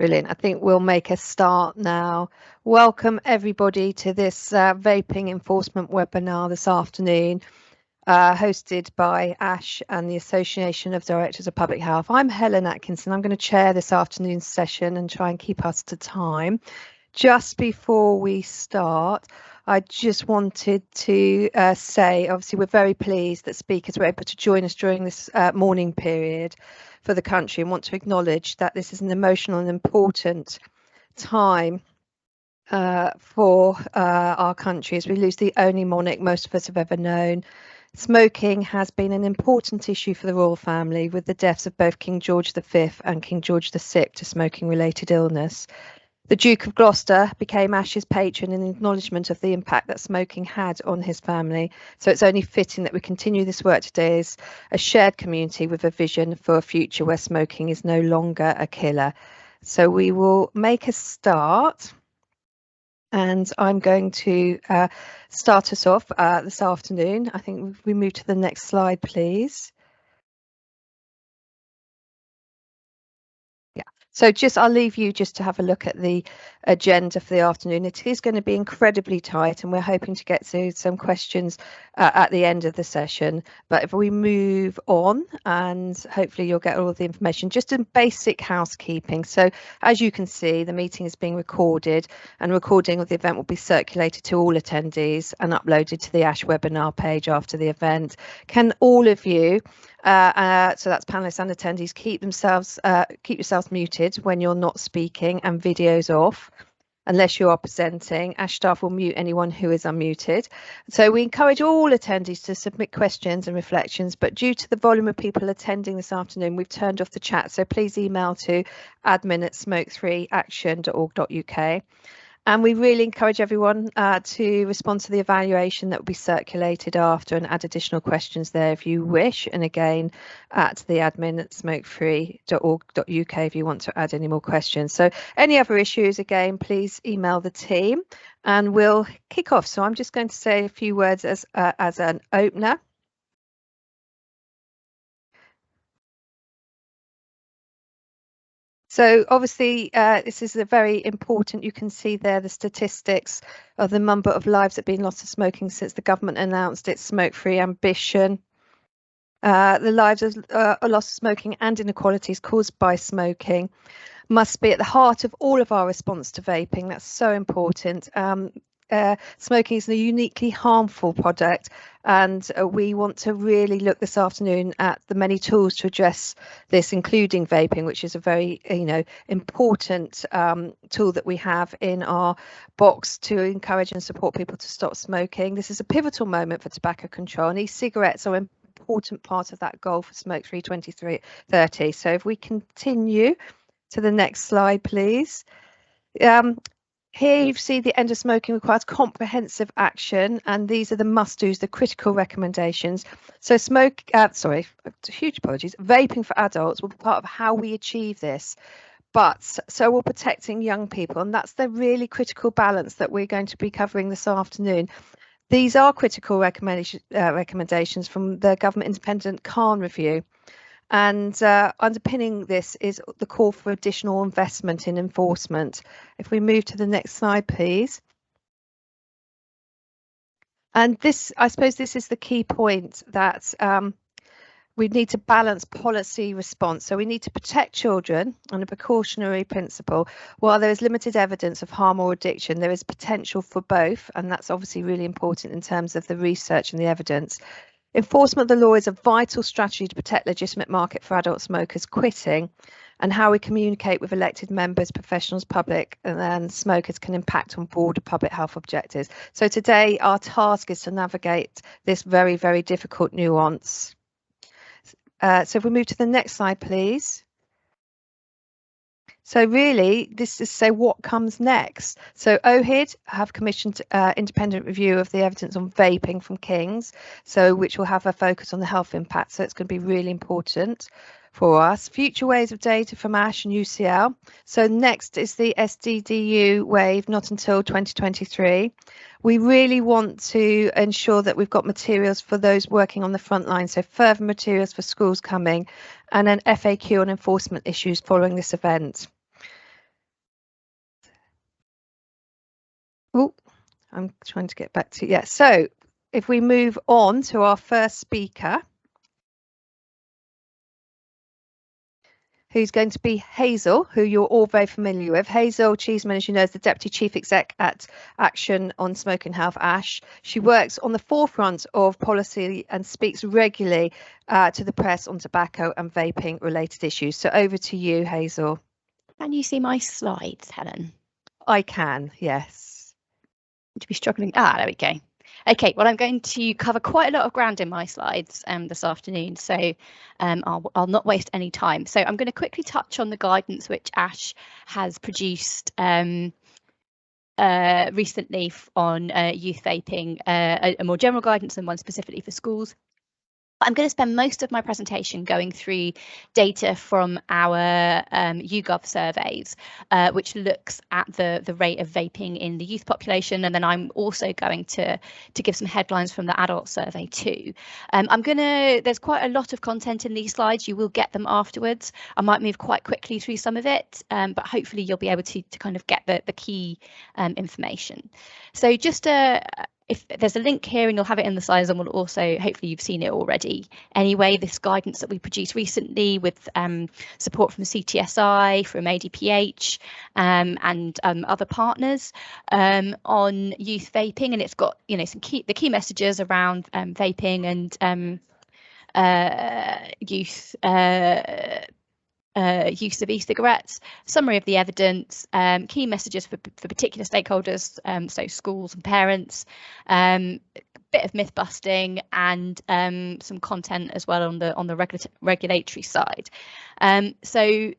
Brilliant. I think we'll make a start now. Welcome everybody to this vaping enforcement webinar this afternoon, hosted by ASH and the Association of Directors of Public Health. I'm Helen Atkinson. I'm going to chair this afternoon's session and try and keep us to time. Just before we start, I just wanted to say, obviously, we're very pleased that speakers were able to join us during this morning period for the country, and want to acknowledge that this is an emotional and important time for our country as we lose the only monarch most of us have ever known. Smoking has been an important issue for the royal family, with the deaths of both King George V and King George VI to smoking-related illness. The Duke of Gloucester became Ash's patron in acknowledgement of the impact that smoking had on his family. So it's only fitting that we continue this work today as a shared community with a vision for a future where smoking is no longer a killer. So we will make a start. And I'm going to start us off this afternoon. I think we move to the next slide, please. So I'll leave you just to have a look at the agenda for the afternoon. It is going to be incredibly tight, and we're hoping to get to some questions at the end of the session. But if we move on, and hopefully you'll get all of the information, just in basic housekeeping. So as you can see, the meeting is being recorded, and recording of the event will be circulated to all attendees and uploaded to the ASH webinar page after the event. Can all of you, so that's panelists and attendees, keep yourselves muted when you're not speaking and videos off unless you are presenting. ASH staff will mute anyone who is unmuted. So we encourage all attendees to submit questions and reflections, but due to the volume of people attending this afternoon, we've turned off the chat, so please email to admin@smokefreeaction.org.uk. And we really encourage everyone to respond to the evaluation that will be circulated after, and add additional questions there if you wish. And again, at the admin@smokefree.org.uk if you want to add any more questions. So any other issues, again, please email the team and we'll kick off. So I'm just going to say a few words as an opener. So obviously, this is a very important, you can see there the statistics of the number of lives that have been lost to smoking since the government announced its smoke-free ambition. The lives of loss of smoking and inequalities caused by smoking must be at the heart of all of our response to vaping. That's so important. Smoking is a uniquely harmful product, and we want to really look this afternoon at the many tools to address this, including vaping, which is a very important tool that we have in our box to encourage and support people to stop smoking. This is a pivotal moment for tobacco control, and e-cigarettes are an important part of that goal for smoke-free 2030. So if we continue to the next slide, please. Here you see the end of smoking requires comprehensive action, and these are the must-dos, the critical recommendations. So huge apologies. Vaping for adults will be part of how we achieve this, but so will protecting young people, and that's the really critical balance that we're going to be covering this afternoon. These are critical recommendations from the Government Independent Khan Review. And underpinning this is the call for additional investment in enforcement. If we move to the next slide, please. And this, I suppose this is the key point, that we need to balance policy response. So we need to protect children on a precautionary principle. While there is limited evidence of harm or addiction, there is potential for both. And that's obviously really important in terms of the research and the evidence. Enforcement of the law is a vital strategy to protect legitimate market for adult smokers quitting, and how we communicate with elected members, professionals, public and smokers can impact on broader public health objectives. So today our task is to navigate this very, very difficult nuance. So if we move to the next slide, please. So really, this is to say what comes next. So OHID have commissioned independent review of the evidence on vaping from King's, so which will have a focus on the health impact. So it's going to be really important for us. Future waves of data from ASH and UCL. So next is the SDDU wave, not until 2023. We really want to ensure that we've got materials for those working on the front line, so further materials for schools coming, and an FAQ on enforcement issues following this event. Oh, I'm trying to get back to, yeah. So if we move on to our first speaker, who's going to be Hazel, who you're all very familiar with. Hazel Cheeseman, as you know, is the Deputy Chief Exec at Action on Smoking Health, ASH. She works on the forefront of policy and speaks regularly to the press on tobacco and vaping related issues. So over to you, Hazel. Can you see my slides, Helen? I can, yes. To be struggling. There we go. Okay, well, I'm going to cover quite a lot of ground in my slides this afternoon, so I'll not waste any time. So I'm going to quickly touch on the guidance which ASH has produced recently on youth vaping, a more general guidance and one specifically for schools. I'm going to spend most of my presentation going through data from our YouGov surveys, which looks at the rate of vaping in the youth population, and then I'm also going to give some headlines from the adult survey too. There's quite a lot of content in these slides. You will get them afterwards. I might move quite quickly through some of it, but hopefully you'll be able to kind of get the key information. So just if there's a link here, and you'll have it in the slides, and we'll also, hopefully you've seen it already. Anyway, this guidance that we produced recently with support from CTSI, from ADPH and other partners on youth vaping, and it's got, you know, the key messages around vaping and youth use of e-cigarettes, summary of the evidence, key messages for particular stakeholders, so schools and parents, bit of myth busting, and some content as well on the regulatory side. So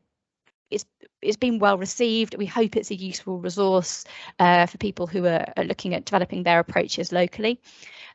it's been well received. We hope it's a useful resource for people who are looking at developing their approaches locally.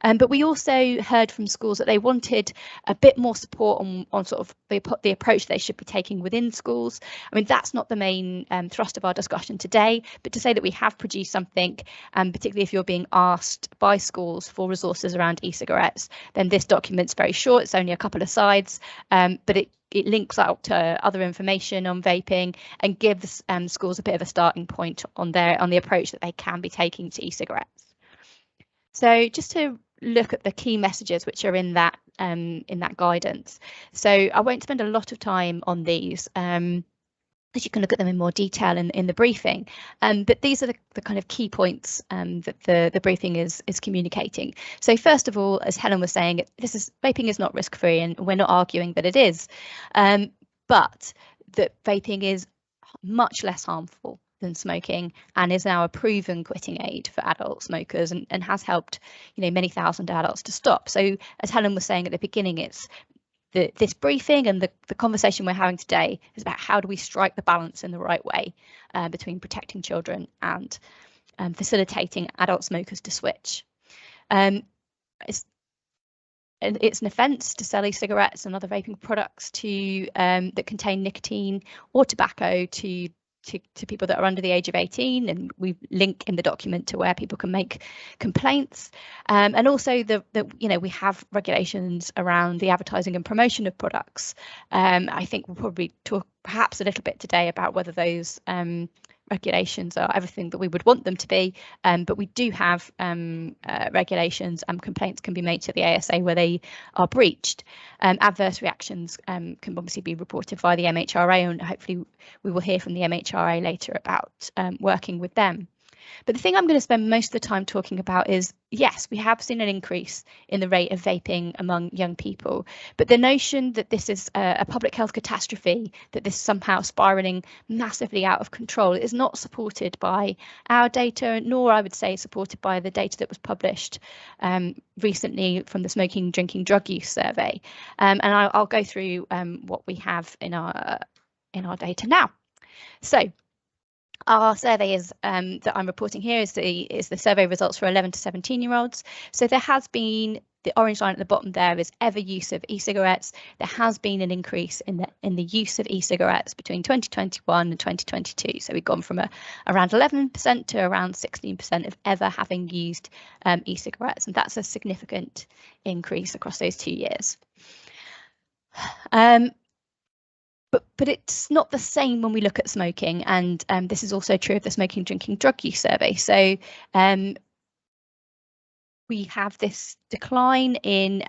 But we also heard from schools that they wanted a bit more support on sort of the approach they should be taking within schools. I mean, that's not the main thrust of our discussion today, but to say that we have produced something, particularly if you're being asked by schools for resources around e-cigarettes, then this document's very short. It's only a couple of sides, but it links out to other information on vaping and gives schools a bit of a starting point on the approach that they can be taking to e-cigarettes. So just to look at the key messages which are in that guidance. So I won't spend a lot of time on these, as you can look at them in more detail in the briefing. But these are the kind of key points that the briefing is communicating. So first of all, as Helen was saying, vaping is not risk-free, and we're not arguing that it is, but that vaping is much less harmful than smoking and is now a proven quitting aid for adult smokers, and has helped, you know, many thousand adults to stop. So as Helen was saying at the beginning, it's this briefing and the conversation we're having today is about how do we strike the balance in the right way between protecting children and facilitating adult smokers to switch. It's an offence to sell e-cigarettes and other vaping products that contain nicotine or tobacco to people that are under the age of 18, and we link in the document to where people can make complaints, and also you know, we have regulations around the advertising and promotion of products. I think we'll probably talk perhaps a little bit today about whether those regulations are everything that we would want them to be, but we do have regulations, and complaints can be made to the ASA where they are breached. Adverse reactions can obviously be reported via the MHRA, and hopefully we will hear from the MHRA later about working with them. But the thing I'm going to spend most of the time talking about is, yes, we have seen an increase in the rate of vaping among young people, but the notion that this is a public health catastrophe, that this is somehow spiralling massively out of control, is not supported by our data, nor, I would say, supported by the data that was published recently from the Smoking, Drinking, Drug Use Survey. And I'll go through what we have in our data now. So our survey is that I'm reporting here is the survey results for 11 to 17-year-olds. So there has been, the orange line at the bottom there is ever use of e-cigarettes. There has been an increase in the use of e-cigarettes between 2021 and 2022. So we've gone from around 11% to around 16% of ever having used e-cigarettes, and that's a significant increase across those 2 years. But it's not the same when we look at smoking, and this is also true of the smoking, drinking, drug use survey. So we have this decline in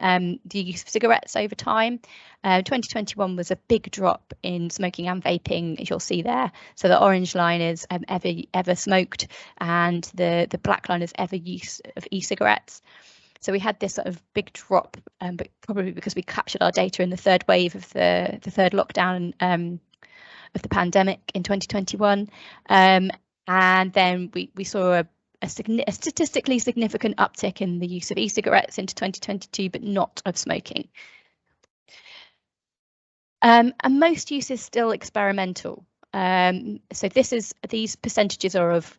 the use of cigarettes over time. 2021 was a big drop in smoking and vaping, as you'll see there. So the orange line is ever smoked, and the black line is ever use of e-cigarettes. So we had this sort of big drop, but probably because we captured our data in the third wave of the third lockdown of the pandemic in 2021. And then we saw a statistically significant uptick in the use of e-cigarettes into 2022, but not of smoking. And most use is still experimental. So these percentages are of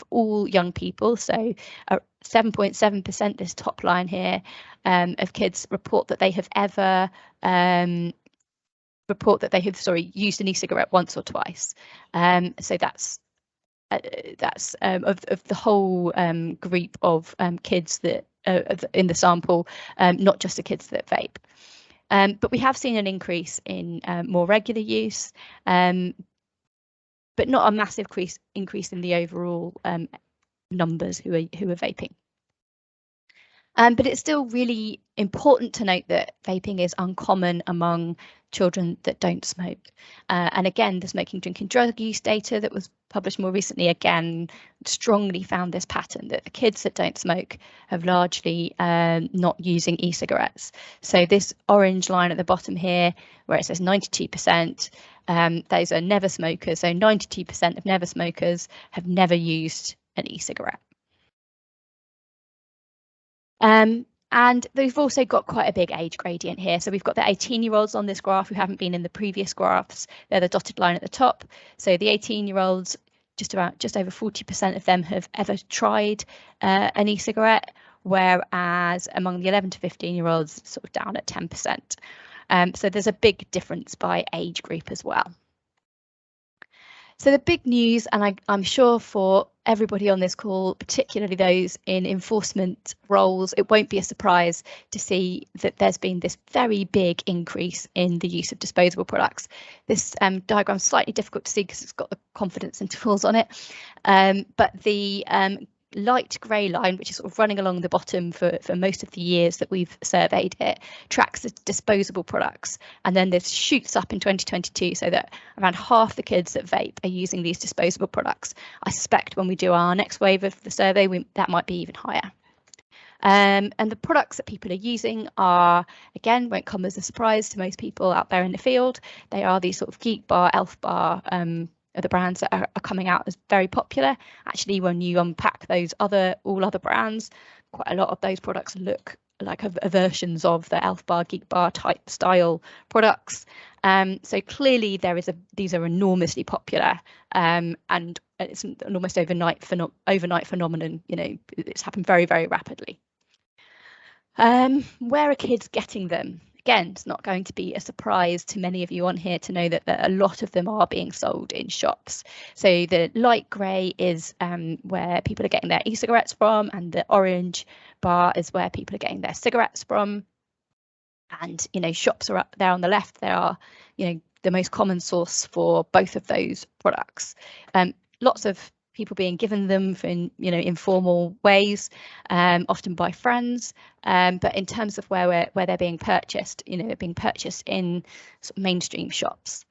all young people. So 7.7%, this top line here, of kids report that they have ever used an e-cigarette once or twice. So that's of the whole group of kids that in the sample, not just the kids that vape. But we have seen an increase in more regular use, but not a massive increase in the overall numbers who are vaping. But it's still really important to note that vaping is uncommon among children that don't smoke. And again, the smoking, drinking, drug use data that was published more recently, again, strongly found this pattern that the kids that don't smoke have largely not using e-cigarettes. So this orange line at the bottom here, where it says 92%, those are never smokers. So 92% of never smokers have never used an e-cigarette. And they've also got quite a big age gradient here. So we've got the 18-year-olds on this graph who haven't been in the previous graphs. They're the dotted line at the top. So the 18-year-olds, just over 40% of them have ever tried an e-cigarette, whereas among the 11 to 15-year-olds, sort of down at 10%. So there's a big difference by age group as well. So the big news, and I'm sure for everybody on this call, particularly those in enforcement roles, it won't be a surprise to see that there's been this very big increase in the use of disposable products. This diagram is slightly difficult to see because it's got the confidence intervals on it, but the light grey line, which is sort of running along the bottom for most of the years that we've surveyed it, tracks the disposable products, and then this shoots up in 2022 so that around half the kids that vape are using these disposable products. I suspect when we do our next wave of the survey, that might be even higher. And the products that people are using are, again, won't come as a surprise to most people out there in the field. They are these sort of Geek Bar, Elf Bar, are the brands that are coming out as very popular. Actually, when you unpack all other brands, quite a lot of those products look like versions of the Elf Bar, Geek Bar type style products. So clearly these are enormously popular, and it's an almost overnight phenomenon. You know, it's happened very, very rapidly. Where are kids getting them? Again, it's not going to be a surprise to many of you on here to know that a lot of them are being sold in shops. So the light grey is where people are getting their e-cigarettes from, and the orange bar is where people are getting their cigarettes from. And, you know, shops are up there on the left. They are, you know, the most common source for both of those products. Lots of people being given them for, you know, informal ways, often by friends. But in terms of where they're being purchased, you know, they're being purchased in sort of mainstream shops.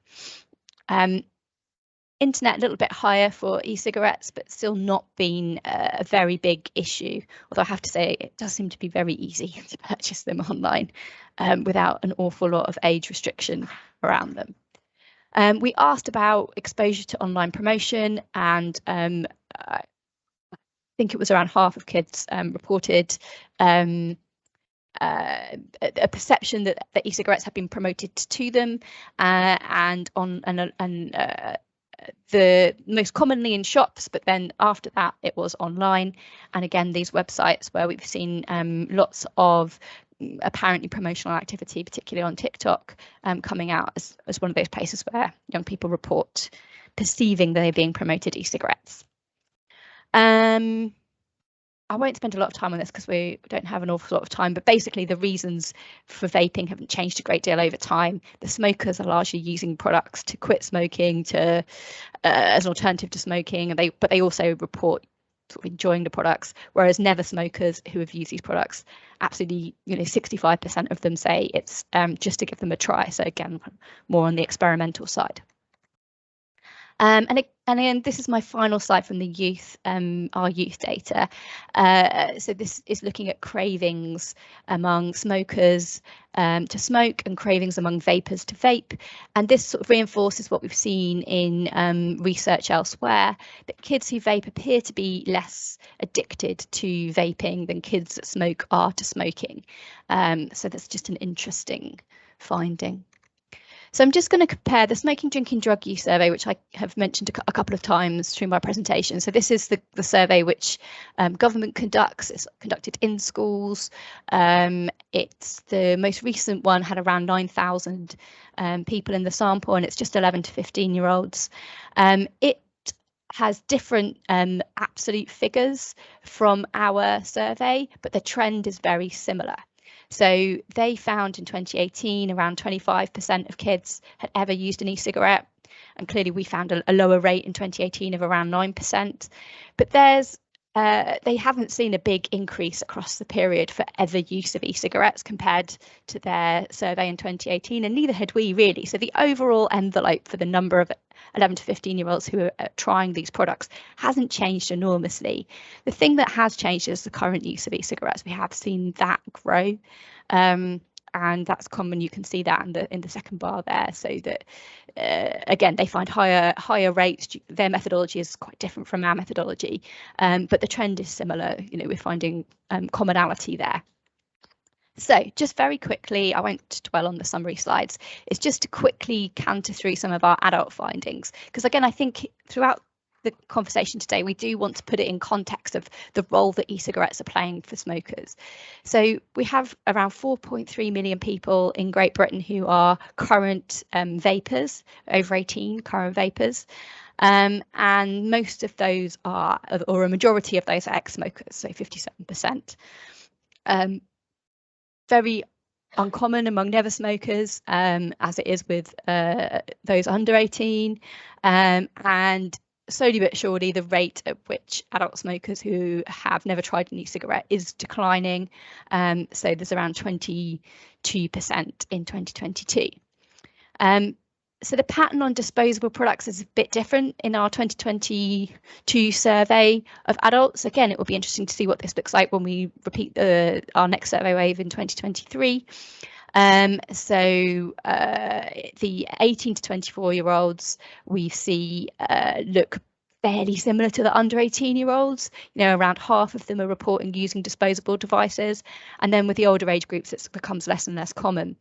Internet a little bit higher for e-cigarettes, but still not been a very big issue. Although I have to say, it does seem to be very easy to purchase them online without an awful lot of age restriction around them. We asked about exposure to online promotion, and I think it was around half of kids reported a perception that e-cigarettes have been promoted to them, the most commonly in shops, but then after that it was online. And again, these websites where we've seen lots of apparently promotional activity, particularly on TikTok, coming out as one of those places where young people report perceiving they're being promoted e-cigarettes. I won't spend a lot of time on this because we don't have an awful lot of time, but basically the reasons for vaping haven't changed a great deal over time. The smokers are largely using products to quit smoking, to as an alternative to smoking, and they also report sort of enjoying the products, whereas never smokers who have used these products, absolutely, 65% of them say it's just to give them a try. So again, more on the experimental side. And again, this is my final slide from the youth, our youth data. So this is looking at cravings among smokers to smoke and cravings among vapers to vape. And this sort of reinforces what we've seen in research elsewhere, that kids who vape appear to be less addicted to vaping than kids that smoke are to smoking. So that's just an interesting finding. So I'm just going to compare the smoking, drinking, drug use survey, which I have mentioned a couple of times through my presentation. So this is the survey which government conducts. It's conducted in schools. It's the most recent one, had around 9,000 people in the sample, and it's just 11 to 15-year-olds. It has different absolute figures from our survey, but the trend is very similar. So they found in 2018 around 25% of kids had ever used an e-cigarette, and clearly we found a lower rate in 2018 of around 9%. But they haven't seen a big increase across the period for ever use of e-cigarettes compared to their survey in 2018, and neither had we really. So the overall envelope for the number of 11 to 15-year-olds who are trying these products hasn't changed enormously. The thing that has changed is the current use of e-cigarettes. We have seen that grow, and that's common. You can see that in the second bar there. So that again, they find higher rates. Their methodology is quite different from our methodology, but the trend is similar. We're finding commonality there. So just very quickly, I won't dwell on the summary slides, it's just to quickly canter through some of our adult findings, because again, I think throughout the conversation today, we do want to put it in context of the role that e-cigarettes are playing for smokers. So we have around 4.3 million people in Great Britain who are current vapers, over 18 current vapers. And most of those are, or a majority of those are ex-smokers, so 57%. Very uncommon among never smokers, as it is with those under 18, and slowly but surely the rate at which adult smokers who have never tried an e-cigarette is declining. So there's around 22% in 2022. So the pattern on disposable products is a bit different in our 2022 survey of adults. Again, it will be interesting to see what this looks like when we repeat our next survey wave in 2023. So the 18 to 24-year-olds we see look fairly similar to the under 18-year-olds. Around half of them are reporting using disposable devices, and then with the older age groups, it becomes less and less common.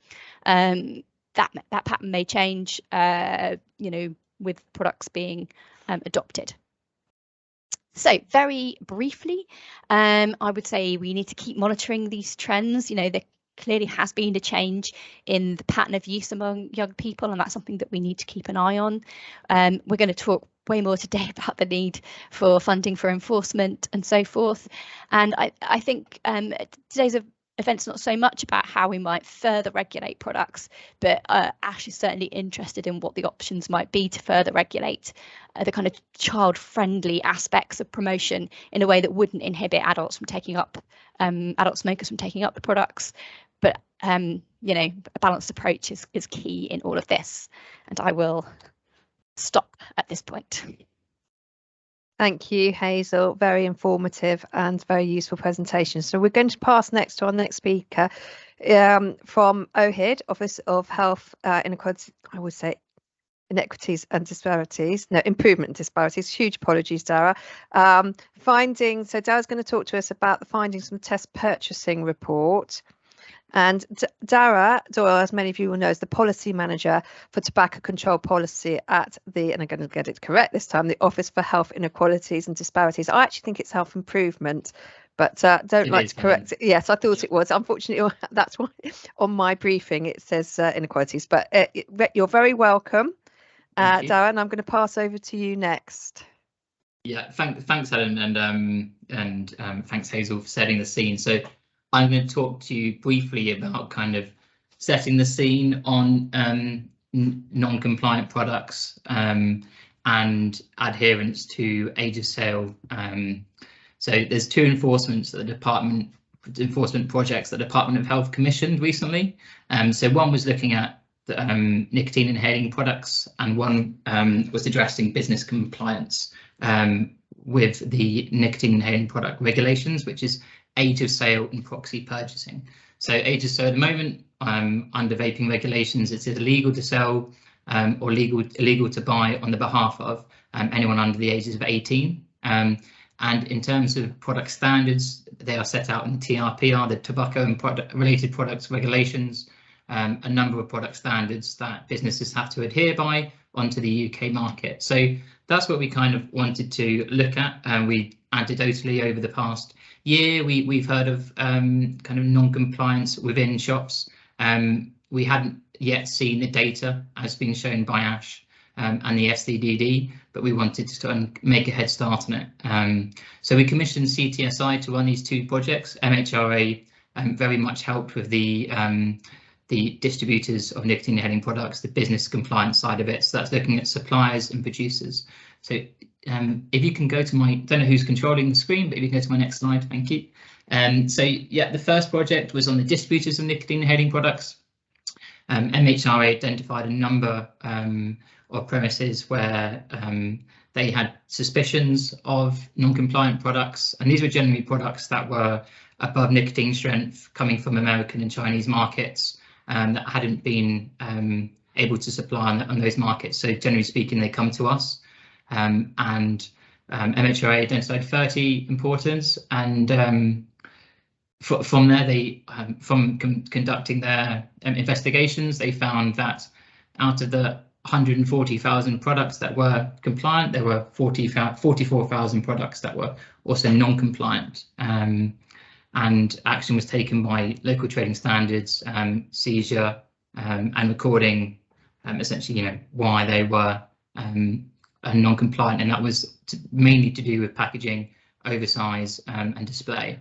That pattern may change, with products being adopted. So very briefly, I would say we need to keep monitoring these trends. There clearly has been a change in the pattern of use among young people, and that's something that we need to keep an eye on. We're going to talk way more today about the need for funding for enforcement and so forth. And I think today's event's not so much about how we might further regulate products, but Ash is certainly interested in what the options might be to further regulate the kind of child-friendly aspects of promotion in a way that wouldn't inhibit adult smokers from taking up the products. But a balanced approach is key in all of this, and I will stop at this point. Thank you, Hazel. Very informative and very useful presentation. So we're going to pass next to our next speaker from OHID, Office of Health Inequalities, I would say Inequities and Disparities, no, Improvement and Disparities. Huge apologies, Dara. Findings, so Dara's going to talk to us about the findings from the test purchasing report. And Dara Doyle, as many of you will know, is the policy manager for tobacco control policy at and I'm going to get it correct this time, the Office for Health Inequalities and Disparities. I actually think it's health improvement, but don't like to correct it. Yes, I thought it was. Unfortunately, that's why on my briefing it says inequalities, but you're very welcome, Dara, and I'm going to pass over to you next. Yeah, thanks Helen, and thanks Hazel for setting the scene. So I'm going to talk to you briefly about kind of setting the scene on non-compliant products and adherence to age of sale. So there's two enforcement projects that the Department of Health commissioned recently. So one was looking at the, nicotine inhaling products, and one was addressing business compliance with the nicotine inhaling product regulations, which is age of sale and proxy purchasing. So age of sale at the moment, under vaping regulations, it's illegal to sell or illegal to buy on the behalf of anyone under the ages of 18. And in terms of product standards, they are set out in the TRPR, the Tobacco and Related Products Regulations, a number of product standards that businesses have to adhere by onto the UK market. So that's what we kind of wanted to look at. We anecdotally over the past year, we've heard of kind of non-compliance within shops. We hadn't yet seen the data as being shown by ASH and the SCDD, but we wanted to make a head start on it. So we commissioned CTSI to run these two projects. MHRA very much helped with the distributors of nicotine inhaling products, the business compliance side of it. So that's looking at suppliers and producers. So if you can go to my, don't know who's controlling the screen, but if you can go to my next slide, thank you. So yeah, the first project was on the distributors of nicotine inhaling products. MHRA identified a number of premises where they had suspicions of non-compliant products, and these were generally products that were above nicotine strength coming from American and Chinese markets that hadn't been able to supply on those markets. So generally speaking, they come to us, and MHRA identified 30 importers, and from there, they conducting their investigations, they found that out of the 140,000 products that were compliant, there were 44,000 products that were also non-compliant. And action was taken by local trading standards, seizure, and recording, essentially, why they were non-compliant, and that was mainly to do with packaging, oversize, and display.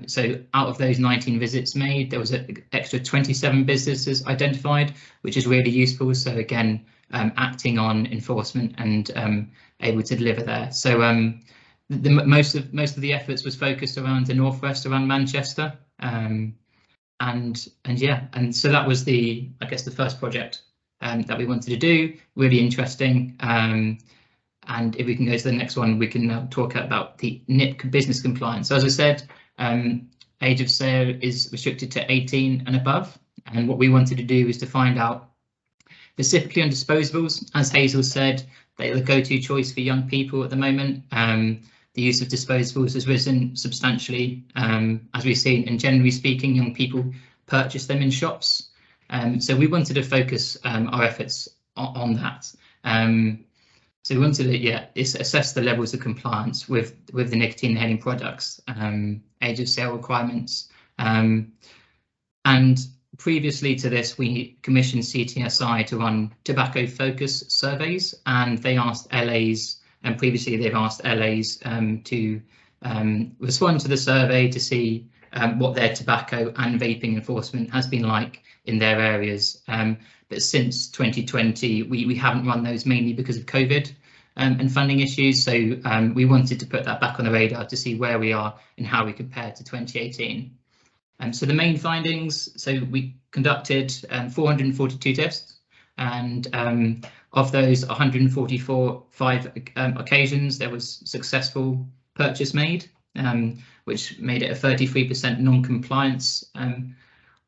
So out of those 19 visits made, there was an extra 27 businesses identified, which is really useful. So again, acting on enforcement and able to deliver there. So most of the efforts was focused around the northwest, around Manchester, and yeah, and so that was I guess the first project that we wanted to do. Really interesting. And if we can go to the next one, we can talk about the NIP business compliance. So as I said, age of sale is restricted to 18 and above, and what we wanted to do is to find out specifically on disposables. As Hazel said, they're the go-to choice for young people at the moment. The use of disposables has risen substantially, as we've seen, and generally speaking, young people purchase them in shops. So we wanted to focus our efforts on that. So we wanted to assess the levels of compliance with the nicotine inhaling products, age of sale requirements, and previously to this, we commissioned CTSI to run tobacco focus surveys, and they asked LAs, and previously they've asked LAs to respond to the survey to see what their tobacco and vaping enforcement has been like in their areas. But since 2020, we haven't run those, mainly because of COVID and funding issues. So we wanted to put that back on the radar to see where we are and how we compare to 2018. So the main findings, so we conducted 442 tests, and of those 145 occasions, there was successful purchase made, which made it a 33% non-compliance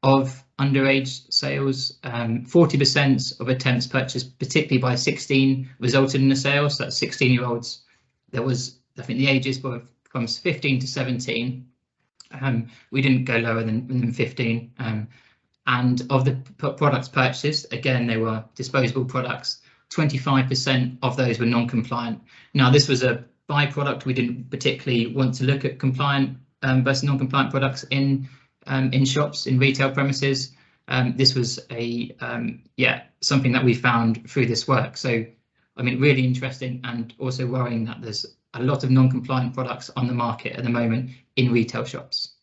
of underage sales. 40% of attempts purchased, particularly by 16, resulted in a sale. So that's 16-year-olds. There was, I think the ages were from 15 to 17. We didn't go lower than 15. And of the products purchased, again, they were disposable products. 25% of those were non-compliant. Now, this was a byproduct. We didn't particularly want to look at compliant versus non-compliant products in shops, in retail premises. This was something that we found through this work. So I mean, really interesting, and also worrying that there's a lot of non-compliant products on the market at the moment in retail shops.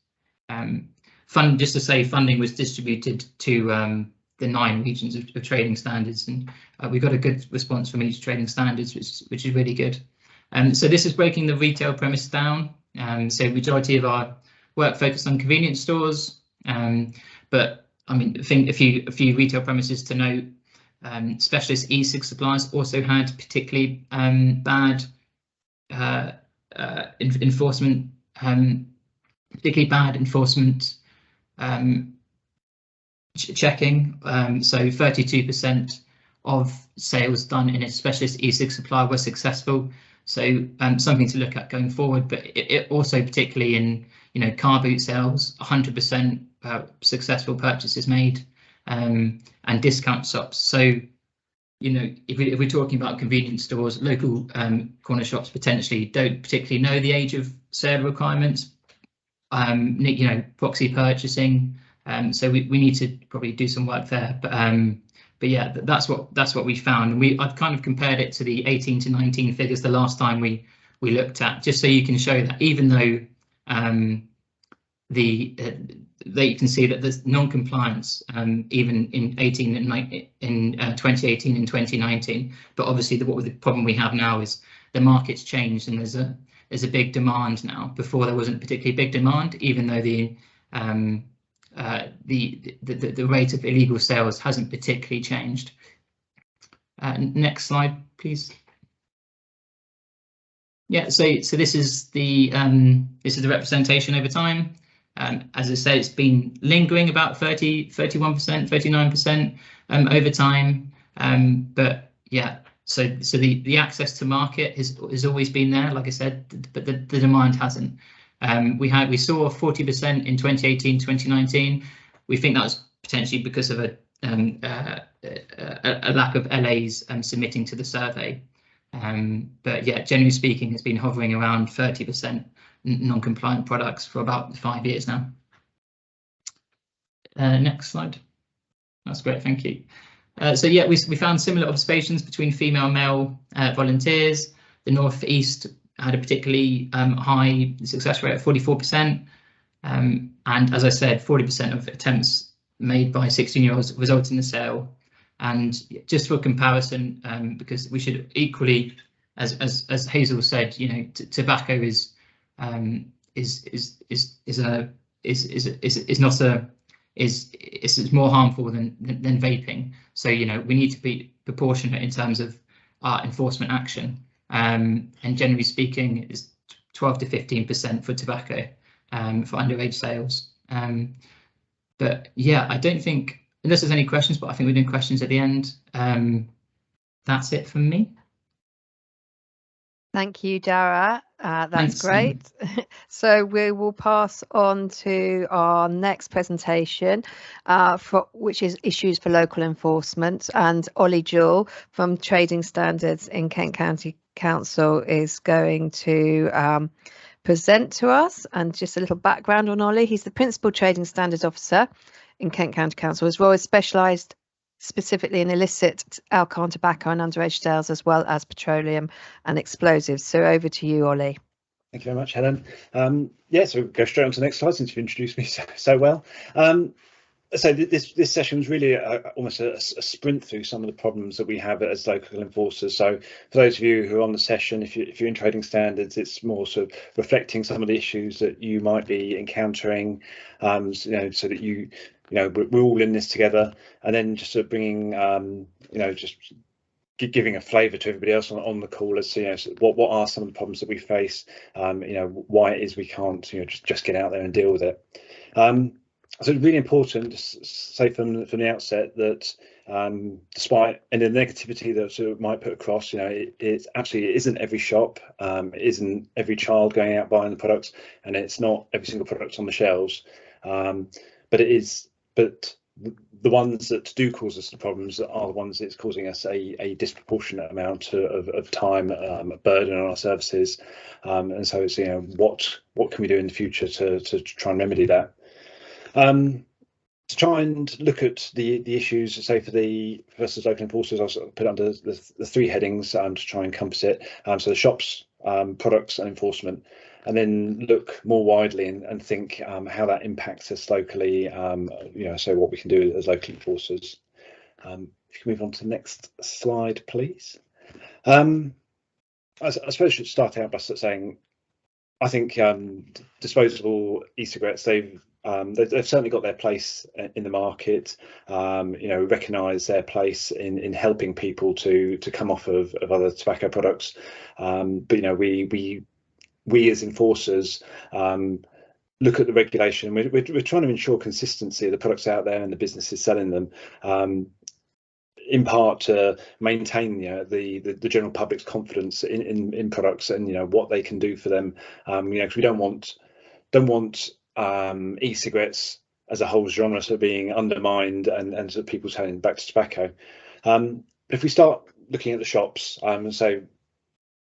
Just to say, funding was distributed to the 9 regions of trading standards, and we got a good response from each trading standards, which is really good. So this is breaking the retail premise down. So majority of our work focused on convenience stores, but I mean, I think a few retail premises to note. Specialist e-cig suppliers also had particularly bad enforcement, checking. So 32% of sales done in a specialist e-cig supplier were successful. So something to look at going forward. But it also, particularly in car boot sales, 100% successful purchases made, and discount shops. So if we're talking about convenience stores, local corner shops potentially don't particularly know the age of sale requirements. Proxy purchasing. So we need to probably do some work there. But yeah, that's what we found. And I've kind of compared it to the 18 to 19 figures the last time we looked at, just so you can show that even though you can see that there's non-compliance even in 2018 and 2019. But obviously, the problem we have now is the market's changed, and there's a big demand now. Before, there wasn't particularly big demand, even though the rate of illegal sales hasn't particularly changed. Next slide, please. Yeah, so this is the representation over time. As I say, it's been lingering about 31%, 39% over time. But yeah, so the access to market has always been there, like I said, but the demand hasn't. We saw 40% in 2018, 2019. We think that was potentially because of a lack of LAs submitting to the survey. But yeah, generally speaking, it's been hovering around 30% non-compliant products for about 5 years now. Next slide. That's great, thank you. So yeah, we found similar observations between female and male volunteers. The North East had a particularly high success rate of 44%. And as I said, 40% of attempts made by 16-year-olds result in the sale. And just for comparison, because we should equally, as Hazel said, tobacco is more harmful than vaping. So we need to be proportionate in terms of our enforcement action. And generally speaking, is 12 to 15% for tobacco for underage sales. But yeah, I don't think, unless there's any questions, but I think we're doing questions at the end. That's it from me. Thank you, Dara. That's Thanks, great. So we will pass on to our next presentation, which is issues for local enforcement. And Oli Jewel from Trading Standards in Kent County Council is going to present to us. And just a little background on Oli. He's the Principal Trading Standards Officer in Kent County Council. His role is specialised specifically in illicit alcohol, tobacco and underage sales, as well as petroleum and explosives. So over to you, Oli. Thank you very much, Helen. Yeah, so we'll go straight on to the next slide since you've introduced me so well. So this session was really almost a sprint through some of the problems that we have as local enforcers. So for those of you who are on the session, if you're in trading standards, it's more sort of reflecting some of the issues that you might be encountering, so that we're all in this together, and then just sort of bringing just giving a flavour to everybody else on the call as to what are some of the problems that we face, why it is we can't just get out there and deal with it. So it's really important to say from the outset that despite any negativity that sort of might put across, it absolutely isn't every shop, it isn't every child going out buying the products, and it's not every single product on the shelves, but it is. But the ones that do cause us the problems are the ones that's causing us a disproportionate amount of time, burden on our services, and so it's what can we do in the future to try and remedy that. to try and look at the issues, say for the versus local enforcers, I'll sort of put under the three headings to try and encompass it. So the shops, products and enforcement, and then look more widely and think how that impacts us locally, so what we can do as local enforcers. If you can move on to the next slide, please. I suppose I should start out by saying I think disposable e-cigarettes, they've certainly got their place in the market. Recognise their place in helping people to come off of other tobacco products. But we as enforcers look at the regulation. We're trying to ensure consistency of the products out there and the businesses selling them. In part to maintain the general public's confidence in products and what they can do for them, because we don't want e-cigarettes as a whole genre sort of being undermined and sort of people turning back to tobacco. If we start looking at the shops, so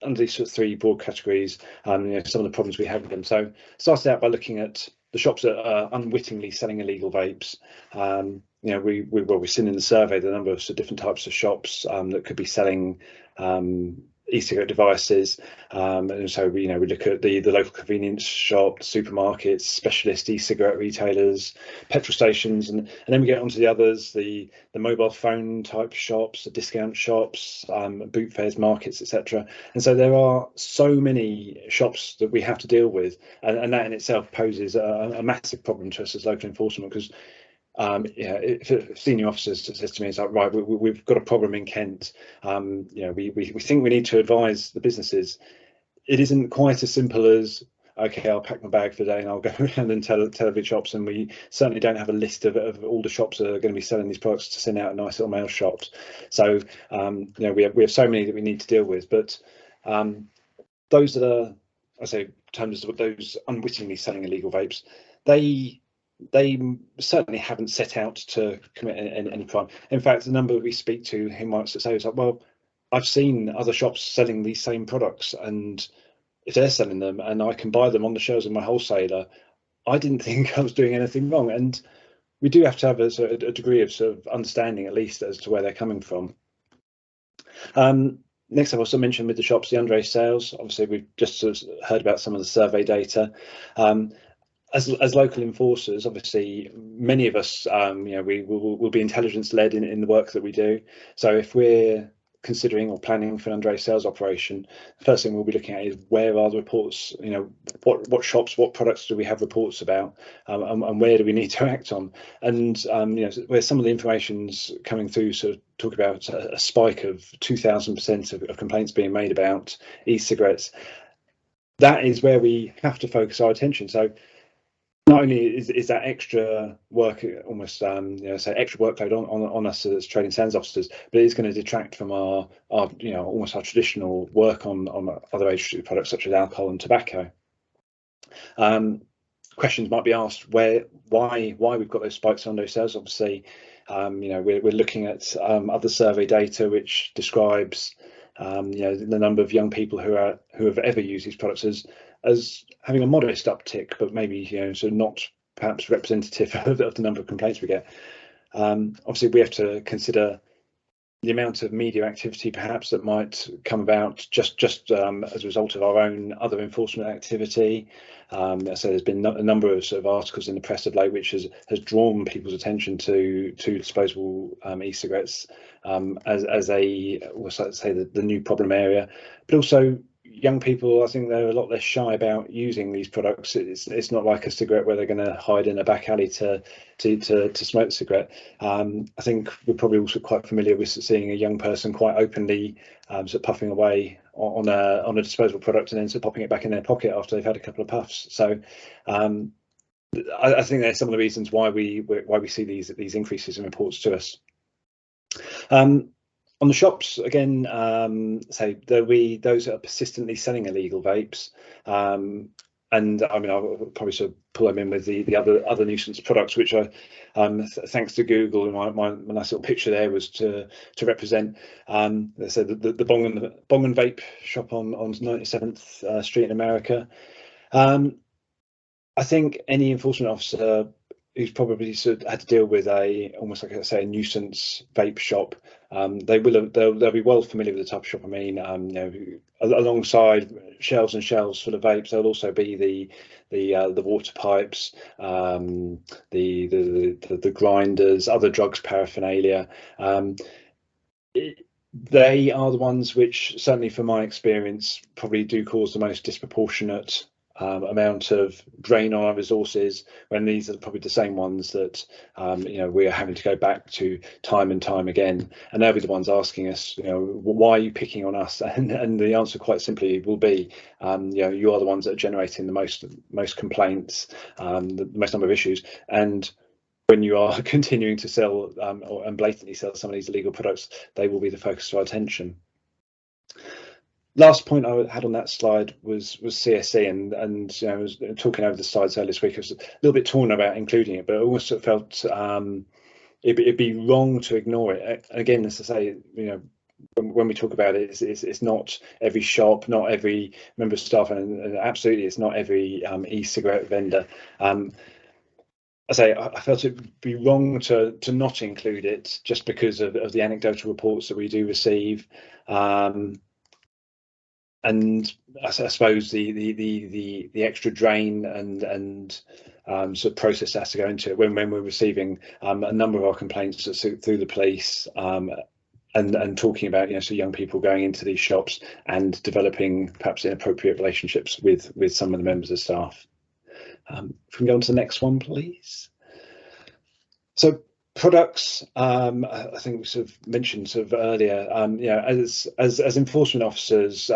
under these sort of three broad categories, some of the problems we have with them. So started out by looking at the shops that are unwittingly selling illegal vapes. We've seen in the survey the number of different types of shops that could be selling e-cigarette devices, and so we look at the local convenience shop, the supermarkets, specialist e-cigarette retailers, petrol stations, and then we get onto the others, the mobile phone type shops, the discount shops, boot fairs, markets, etc. And so there are so many shops that we have to deal with, and that in itself poses a massive problem to us as local enforcement, because if a senior officer says to me, it's like, right, we've got a problem in Kent, we think we need to advise the businesses. It isn't quite as simple as, okay, I'll pack my bag for the day and I'll go around and tell every shops, and we certainly don't have a list of all the shops that are going to be selling these products to send out a nice little mail shops. So we have so many that we need to deal with, but those that are, I say, in terms of those unwittingly selling illegal vapes, they certainly haven't set out to commit any crime. In fact, the number we speak to who might say is like, well, I've seen other shops selling these same products, and if they're selling them and I can buy them on the shelves of my wholesaler, I didn't think I was doing anything wrong. And we do have to have a degree of sort of understanding, at least, as to where they're coming from. Next, I've also mentioned with the shops, the underage sales. Obviously, we've just sort of heard about some of the survey data. As local enforcers, obviously, many of us, we will be intelligence-led in the work that we do. So if we're considering or planning for an underage sales operation, the first thing we'll be looking at is where are the reports, what shops, what products do we have reports about, and where do we need to act on. And where some of the information's coming through, sort of talk about a spike of 2,000% of complaints being made about e-cigarettes, that is where we have to focus our attention. So not only is that extra work, almost say extra workload on us as trading standards officers, but it's going to detract from our almost our traditional work on other age products such as alcohol and tobacco. Questions might be asked why we've got those spikes on those sales. Obviously, we're looking at other survey data which describes the number of young people who have ever used these products as having a modest uptick, but maybe so not perhaps representative of the number of complaints we get. Obviously, we have to consider the amount of media activity perhaps that might come about just as a result of our own other enforcement activity. So there's been a number of sort of articles in the press of late which has drawn people's attention to disposable e-cigarettes as a, let's say, the new problem area, but also young people. I think they're a lot less shy about using these products. It's not like a cigarette where they're going to hide in a back alley to smoke the cigarette. I think we're probably also quite familiar with seeing a young person quite openly sort of puffing away on a disposable product and then sort of popping it back in their pocket after they've had a couple of puffs. So I think there's some of the reasons why we see these increases in reports to us. On the shops, again, say there'll be those that are persistently selling illegal vapes, and I mean I'll probably sort of pull them in with the other nuisance products, which I, thanks to Google, and my nice little picture there was to represent. They said the bong and vape shop on 97th Street in America. I think any enforcement officer who's probably sort of had to deal with almost like I say a nuisance vape shop, they'll be well familiar with the type of shop I mean. Alongside shelves and shelves full of vapes, there'll also be the water pipes, the grinders, other drugs paraphernalia. They are the ones which, certainly from my experience, probably do cause the most disproportionate amount of drain on our resources, when these are probably the same ones that we are having to go back to time and time again, and they'll be the ones asking us, why are you picking on us? And the answer quite simply will be, you are the ones that are generating the most complaints, the most number of issues, and when you are continuing to sell and blatantly sell some of these illegal products, they will be the focus of our attention. Last point I had on that slide was CSE, and I was talking over the slides earlier this week. I was a little bit torn about including it, but I also felt it'd be wrong to ignore it. Again, as I say, when we talk about it, it's not every shop, not every member of staff, and absolutely it's not every e-cigarette vendor. I felt it'd be wrong to not include it just because of the anecdotal reports that we do receive, and I suppose the extra drain and sort of process that has to go into it when we're receiving a number of our complaints through the police, and talking about so young people going into these shops and developing perhaps inappropriate relationships with some of the members of staff. If we can go on to the next one, please. So products, I think we sort of mentioned earlier, as enforcement officers,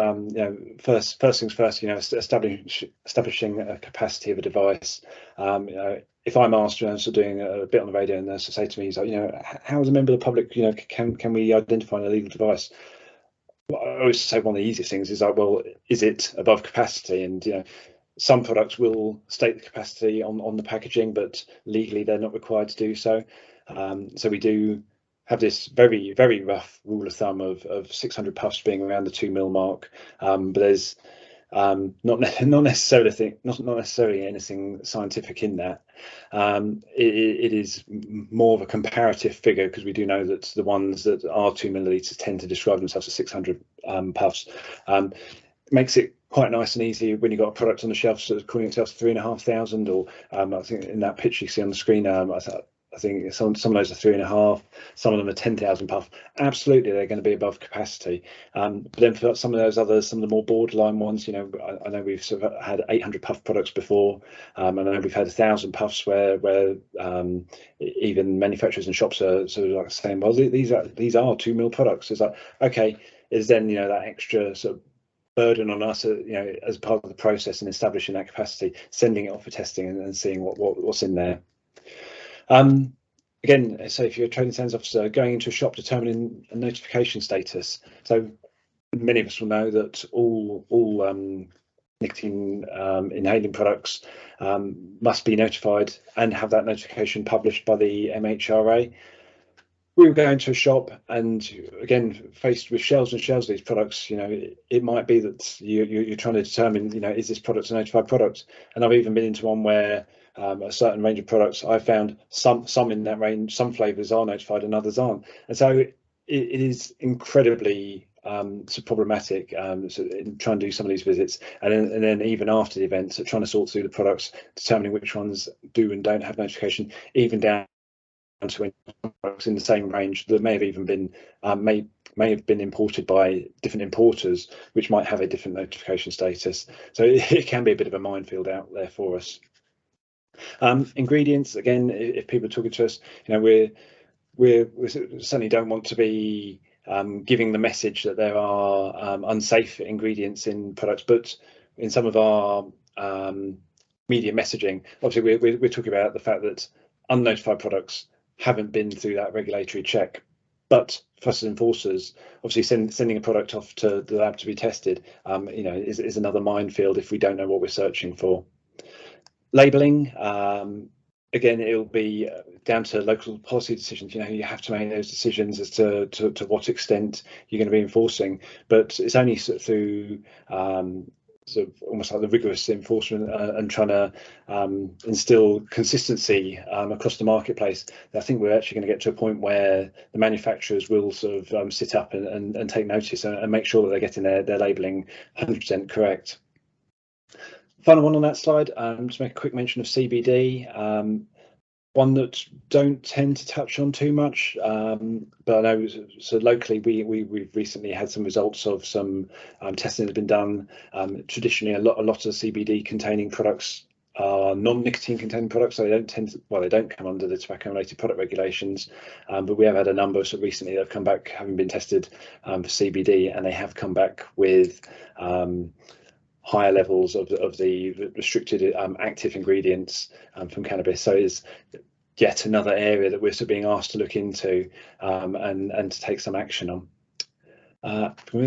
first things first, establishing a capacity of a device. If I'm asked, sort of doing a bit on the radio, and they say to me, he's like, how as a member of the public, can we identify an illegal device? Well, I always say one of the easiest things is like, well, is it above capacity? And some products will state the capacity on the packaging, but legally they're not required to do so. So we do have this very, very rough rule of thumb of 600 puffs being around the 2 mil mark. But there's not necessarily anything scientific in that. It is more of a comparative figure, because we do know that the ones that are 2 millilitres tend to describe themselves as 600 puffs. Makes it quite nice and easy when you've got a product on the shelf sort of calling itself 3,500, or I think in that picture you see on the screen, I think some of those are 3.5, some of them are 10,000 puff. Absolutely, they're going to be above capacity. But then for some of those others, some of the more borderline ones, I know we've sort of had 800 puff products before. I know we've had 1,000 puffs where even manufacturers and shops are sort of like saying, well, these are 2 mil products. It's like, okay, is then that extra sort of burden on us, as part of the process in establishing that capacity, sending it off for testing and seeing what's in there. Again, so if you're a trading standards officer going into a shop, determining a notification status. So many of us will know that all nicotine inhaling products must be notified and have that notification published by the MHRA. We will go into a shop, and again, faced with shelves and shelves of these products, it might be that you're trying to determine, is this product a notified product? And I've even been into one where a certain range of products, I found some in that range, some flavours are notified and others aren't. And so it is incredibly problematic in trying to do some of these visits, and then even after the event, so trying to sort through the products, determining which ones do and don't have notification, even down to products in the same range that may have even been may have been imported by different importers, which might have a different notification status. So it can be a bit of a minefield out there for us. Ingredients, again, if people are talking to us, we certainly don't want to be giving the message that there are unsafe ingredients in products, but in some of our media messaging, obviously we're talking about the fact that unnotified products haven't been through that regulatory check. But for us as enforcers, obviously sending a product off to the lab to be tested, is another minefield if we don't know what we're searching for. Labelling, again, it'll be down to local policy decisions. You have to make those decisions as to what extent you're going to be enforcing. But it's only through sort of almost like the rigorous enforcement and trying to instill consistency across the marketplace. I think we're actually going to get to a point where the manufacturers will sort of sit up and take notice and make sure that they're getting their labelling 100% correct. Final one on that slide, just make a quick mention of CBD. One that don't tend to touch on too much, but I know so locally we've recently had some results of some testing that's been done. Traditionally, a lot of the CBD containing products are non-nicotine containing products, so they don't tend to, well, they don't come under the tobacco related product regulations, but we have had a number so recently that have come back having been tested for CBD, and they have come back with higher levels of the restricted active ingredients from cannabis. So it's yet another area that we're being asked to look into and to take some action on.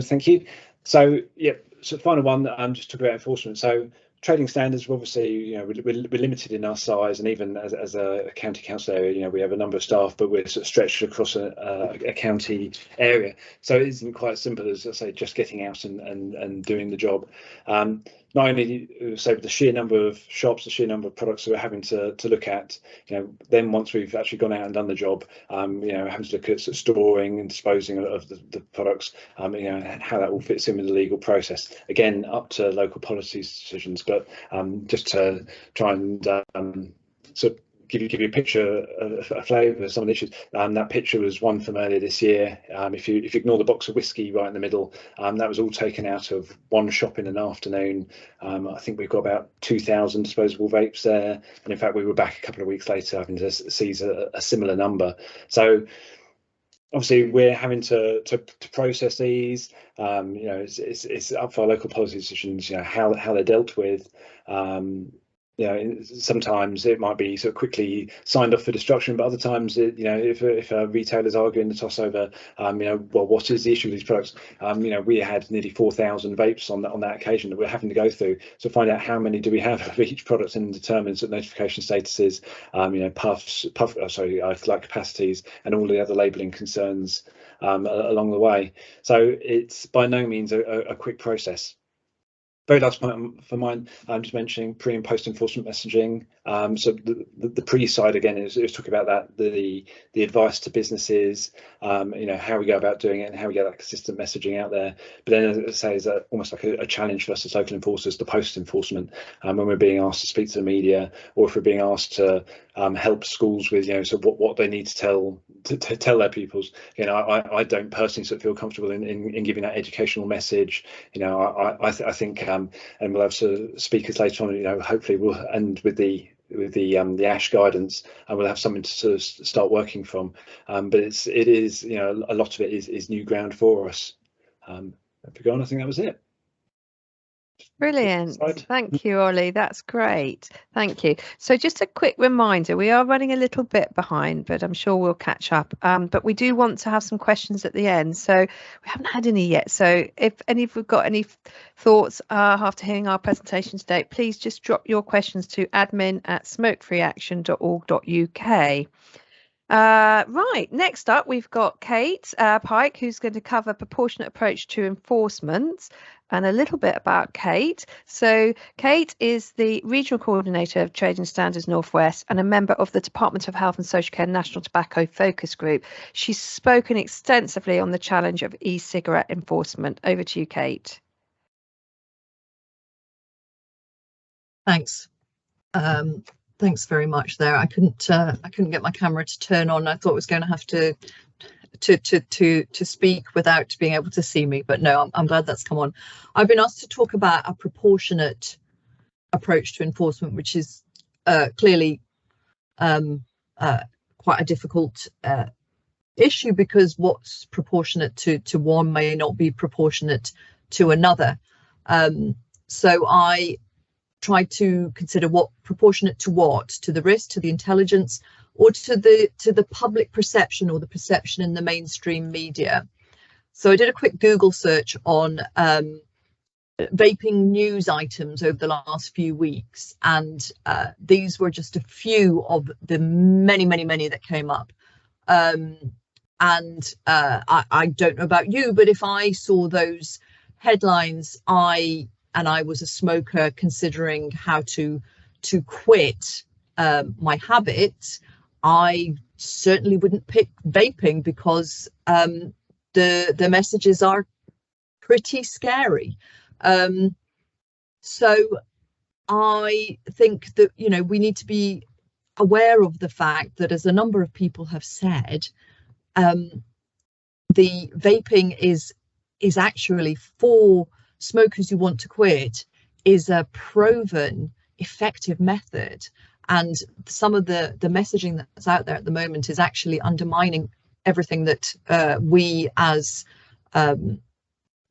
Thank you. So yeah, so final one, just talk about enforcement. So trading standards, obviously, we're limited in our size, and even as a county council area, we have a number of staff, but we're sort of stretched across a county area. So it isn't quite as simple as, I say, just getting out and doing the job. Not only so the sheer number of shops, the sheer number of products that we're having to look at, then once we've actually gone out and done the job, having to look at sort of storing and disposing of the products, how that all fits in with the legal process. Again, up to local policy decisions, but just to try and sort of give you a picture, a flavour of some of the issues. That picture was one from earlier this year. If you ignore the box of whiskey right in the middle, that was all taken out of one shop in an afternoon. I think we've got about 2,000 disposable vapes there, and in fact we were back a couple of weeks later having to seize a similar number. So obviously we're having to process these. It's up for our local policy decisions, how they're dealt with. Sometimes it might be sort of quickly signed off for destruction, but other times, if a retailer's arguing the toss over, well, what is the issue with these products? We had nearly 4,000 vapes on that occasion that we're having to go through. So find out how many do we have of each product and determines that notification statuses, like capacities, and all the other labelling concerns along the way. So it's by no means a quick process. Very last point for mine, I'm just mentioning pre and post enforcement messaging. So the pre side again is talking about that, the advice to businesses, how we go about doing it and how we get that consistent messaging out there. But then, as I say, is almost like a challenge for us as local enforcers, the post enforcement, when we're being asked to speak to the media, or if we're being asked to help schools with so what they need to tell their pupils. I don't personally sort of feel comfortable in giving that educational message. I think and we'll have speakers later on. Hopefully we'll end with the ASH guidance, and we'll have something to sort of start working from. But it is a lot of it is new ground for us. I think that was it. Brilliant. Thank you, Oli. That's great. Thank you. So just a quick reminder, we are running a little bit behind, but I'm sure we'll catch up. But we do want to have some questions at the end. So we haven't had any yet. So if any of you've got any thoughts after hearing our presentation today, please just drop your questions to admin@smokefreeaction.org.uk. Right, next up we've got Kate Pike, who's going to cover proportionate approach to enforcement and a little bit about Kate. So Kate is the Regional Coordinator of Trading Standards Northwest and a member of the Department of Health and Social Care National Tobacco Focus Group. She's spoken extensively on the challenge of e-cigarette enforcement. Over to you, Kate. Thanks. Thanks very much there. I couldn't get my camera to turn on. I thought I was going to have to speak without being able to see me, but no, I'm glad that's come on. I've been asked to talk about a proportionate approach to enforcement, which is clearly quite a difficult issue, because what's proportionate to one may not be proportionate to another. So I tried to consider what proportionate to what, to the risk, to the intelligence, or to the public perception, or the perception in the mainstream media. So I did a quick Google search on vaping news items over the last few weeks, and these were just a few of the many that came up. I don't know about you, but if I saw those headlines, I and I was a smoker considering how to quit my habit, I certainly wouldn't pick vaping, because the messages are pretty scary. So I think that, you know, we need to be aware of the fact that, as a number of people have said, the vaping is actually, for smokers who want to quit, is a proven effective method. And some of the messaging that's out there at the moment is actually undermining everything that we as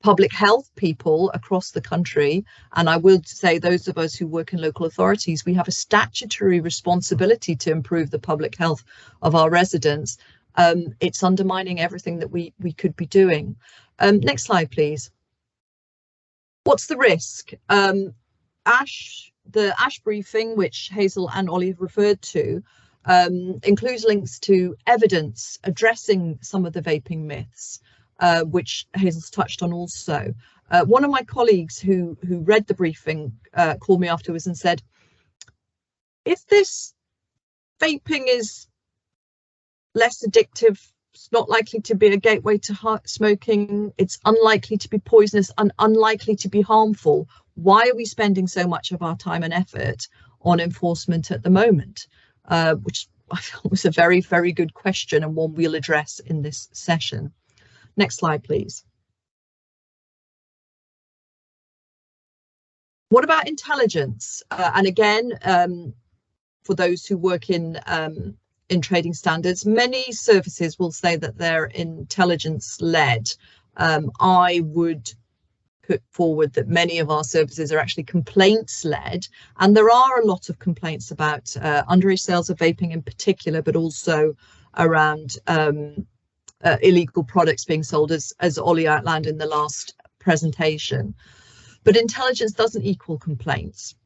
public health people across the country, and I will say those of us who work in local authorities, we have a statutory responsibility to improve the public health of our residents. It's undermining everything that we could be doing. Next slide, please. What's the risk? The ASH briefing, which Hazel and Oli have referred to, includes links to evidence addressing some of the vaping myths, which Hazel's touched on also. One of my colleagues who read the briefing called me afterwards and said, if this vaping is less addictive, it's not likely to be a gateway to smoking, it's unlikely to be poisonous and unlikely to be harmful, why are we spending so much of our time and effort on enforcement at the moment? Which I felt was a very, very good question, and one we'll address in this session. Next slide, please. What about intelligence? And again, for those who work in trading standards, many services will say that they're intelligence-led. I would put forward that many of our services are actually complaints-led, and there are a lot of complaints about underage sales of vaping in particular, but also around illegal products being sold, as Oli outlined in the last presentation. But intelligence doesn't equal complaints.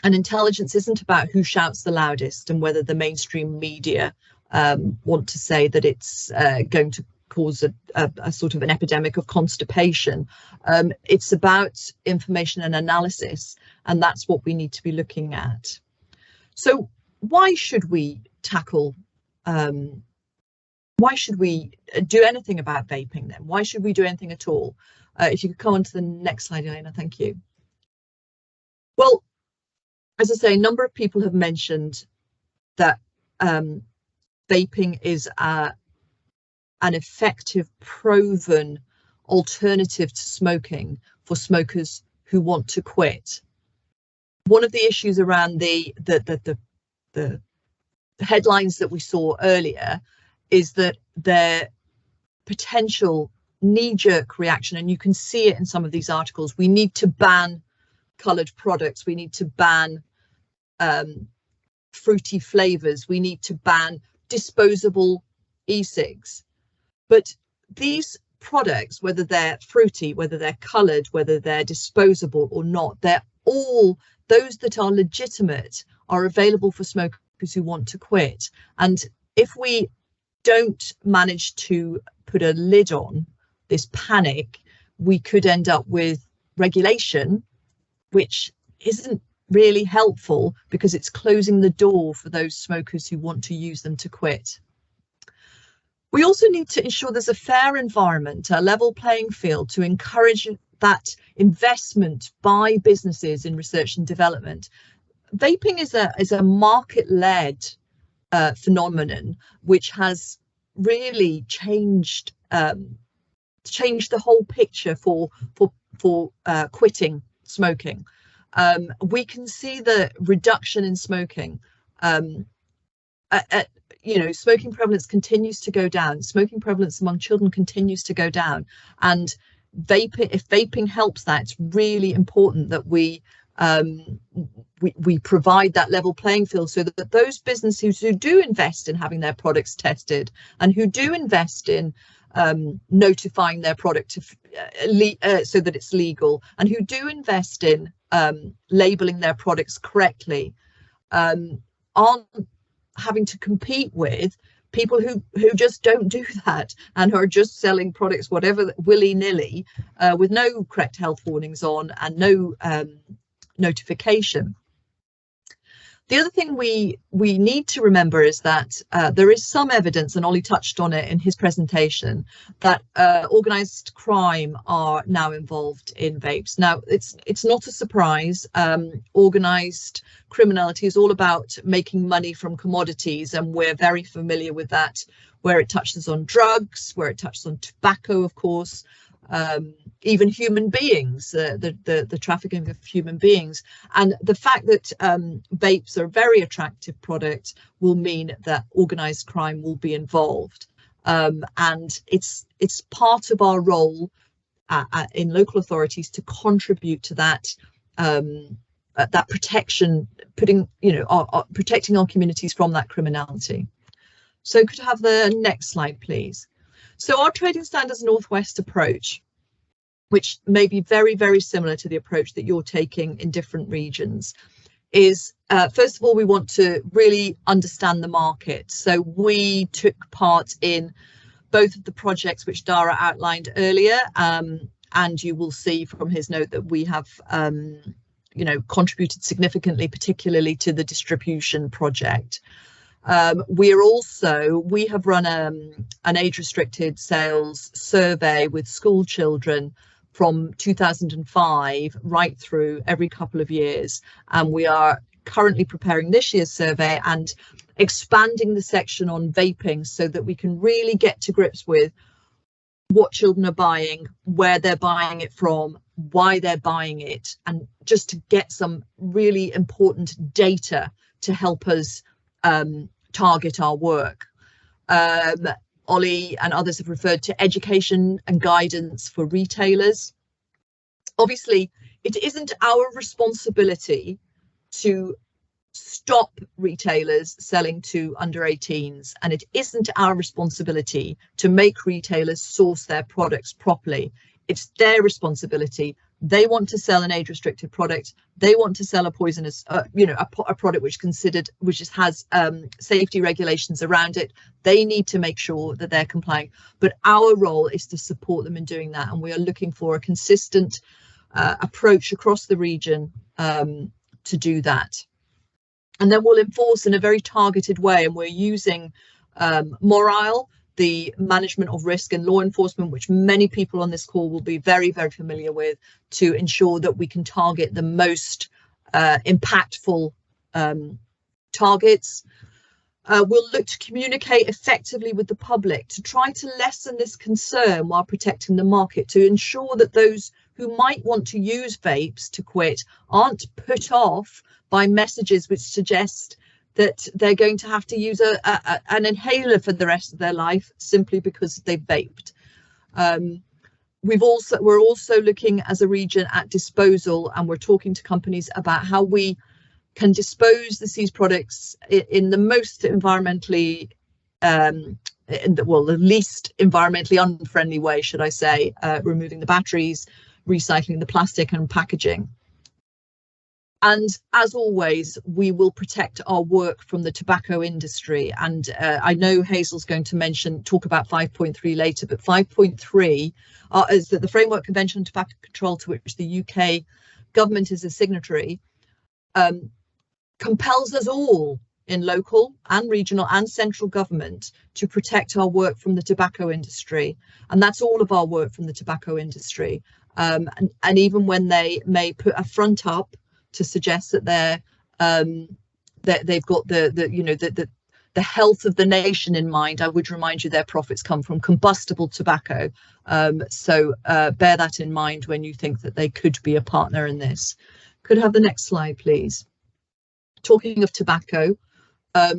And intelligence isn't about who shouts the loudest and whether the mainstream media want to say that it's going to cause a sort of an epidemic of constipation. It's about information and analysis, and that's what we need to be looking at. So why should we tackle why should we do anything about vaping then? Why should we do anything at all? If you could come on to the next slide, Elena, thank you. Well, as I say, a number of people have mentioned that vaping is an effective, proven alternative to smoking for smokers who want to quit. One of the issues around the headlines that we saw earlier is that their potential knee-jerk reaction, and you can see it in some of these articles, we need to ban coloured products, we need to ban fruity flavours, we need to ban disposable e-cigs. But these products, whether they're fruity, whether they're coloured, whether they're disposable or not, they're all, those that are legitimate are available for smokers who want to quit. And if we don't manage to put a lid on this panic, we could end up with regulation, which isn't really helpful because it's closing the door for those smokers who want to use them to quit. We also need to ensure there's a fair environment, a level playing field, to encourage that investment by businesses in research and development. Vaping is a market-led phenomenon which has really changed the whole picture for quitting smoking. We can see the reduction in smoking. You know, smoking prevalence continues to go down. Smoking prevalence among children continues to go down, and if vaping helps that, it's really important that we provide that level playing field so that those businesses who do invest in having their products tested and who do invest in notifying their product so that it's legal, and who do invest in labeling their products correctly, aren't having to compete with people who just don't do that and are just selling products whatever willy-nilly with no correct health warnings on and no notification. The other thing we need to remember is that there is some evidence, and Oli touched on it in his presentation, that organised crime are now involved in vapes. Now, it's not a surprise. Organised criminality is all about making money from commodities, and we're very familiar with that, where it touches on drugs, where it touches on tobacco, of course, even human beings, the trafficking of human beings. And the fact that vapes are a very attractive product will mean that organised crime will be involved. And it's part of our role in local authorities to contribute to that that protection, protecting our communities from that criminality. So could I have the next slide, please? So our Trading Standards Northwest approach, which may be very, very similar to the approach that you're taking in different regions, is first of all, we want to really understand the market. So we took part in both of the projects which Dara outlined earlier, and you will see from his note that we have contributed significantly, particularly to the distribution project. We have run an age-restricted sales survey with school children from 2005 right through every couple of years, and we are currently preparing this year's survey and expanding the section on vaping so that we can really get to grips with what children are buying, where they're buying it from, why they're buying it, and just to get some really important data to help us target our work. Oli and others have referred to education and guidance for retailers. Obviously, it isn't our responsibility to stop retailers selling to under 18s, and it isn't our responsibility to make retailers source their products properly. It's their responsibility. They want to sell an age-restricted product. They want to sell a poisonous, a product which has safety regulations around it. They need to make sure that they're complying. But our role is to support them in doing that, and we are looking for a consistent approach across the region to do that. And then we'll enforce in a very targeted way, and we're using MHRA, the management of risk and law enforcement, which many people on this call will be very, very familiar with, to ensure that we can target the most impactful targets. We'll look to communicate effectively with the public to try to lessen this concern while protecting the market, to ensure that those who might want to use vapes to quit aren't put off by messages which suggest that they're going to have to use an inhaler for the rest of their life simply because they vaped. We're also looking as a region at disposal, and we're talking to companies about how we can dispose the seized products in the most environmentally, the least environmentally unfriendly way, should I say, removing the batteries, recycling the plastic and packaging. And as always, we will protect our work from the tobacco industry. And I know Hazel's going to talk about 5.3 later, but 5.3 is that the Framework Convention on Tobacco Control, to which the UK government is a signatory, compels us all in local and regional and central government to protect our work from the tobacco industry. And that's all of our work from the tobacco industry. And even when they may put a front up to suggest that they've got the health of the nation in mind, I would remind you their profits come from combustible tobacco. So bear that in mind when you think that they could be a partner in this. Could I have the next slide, please? Talking of tobacco,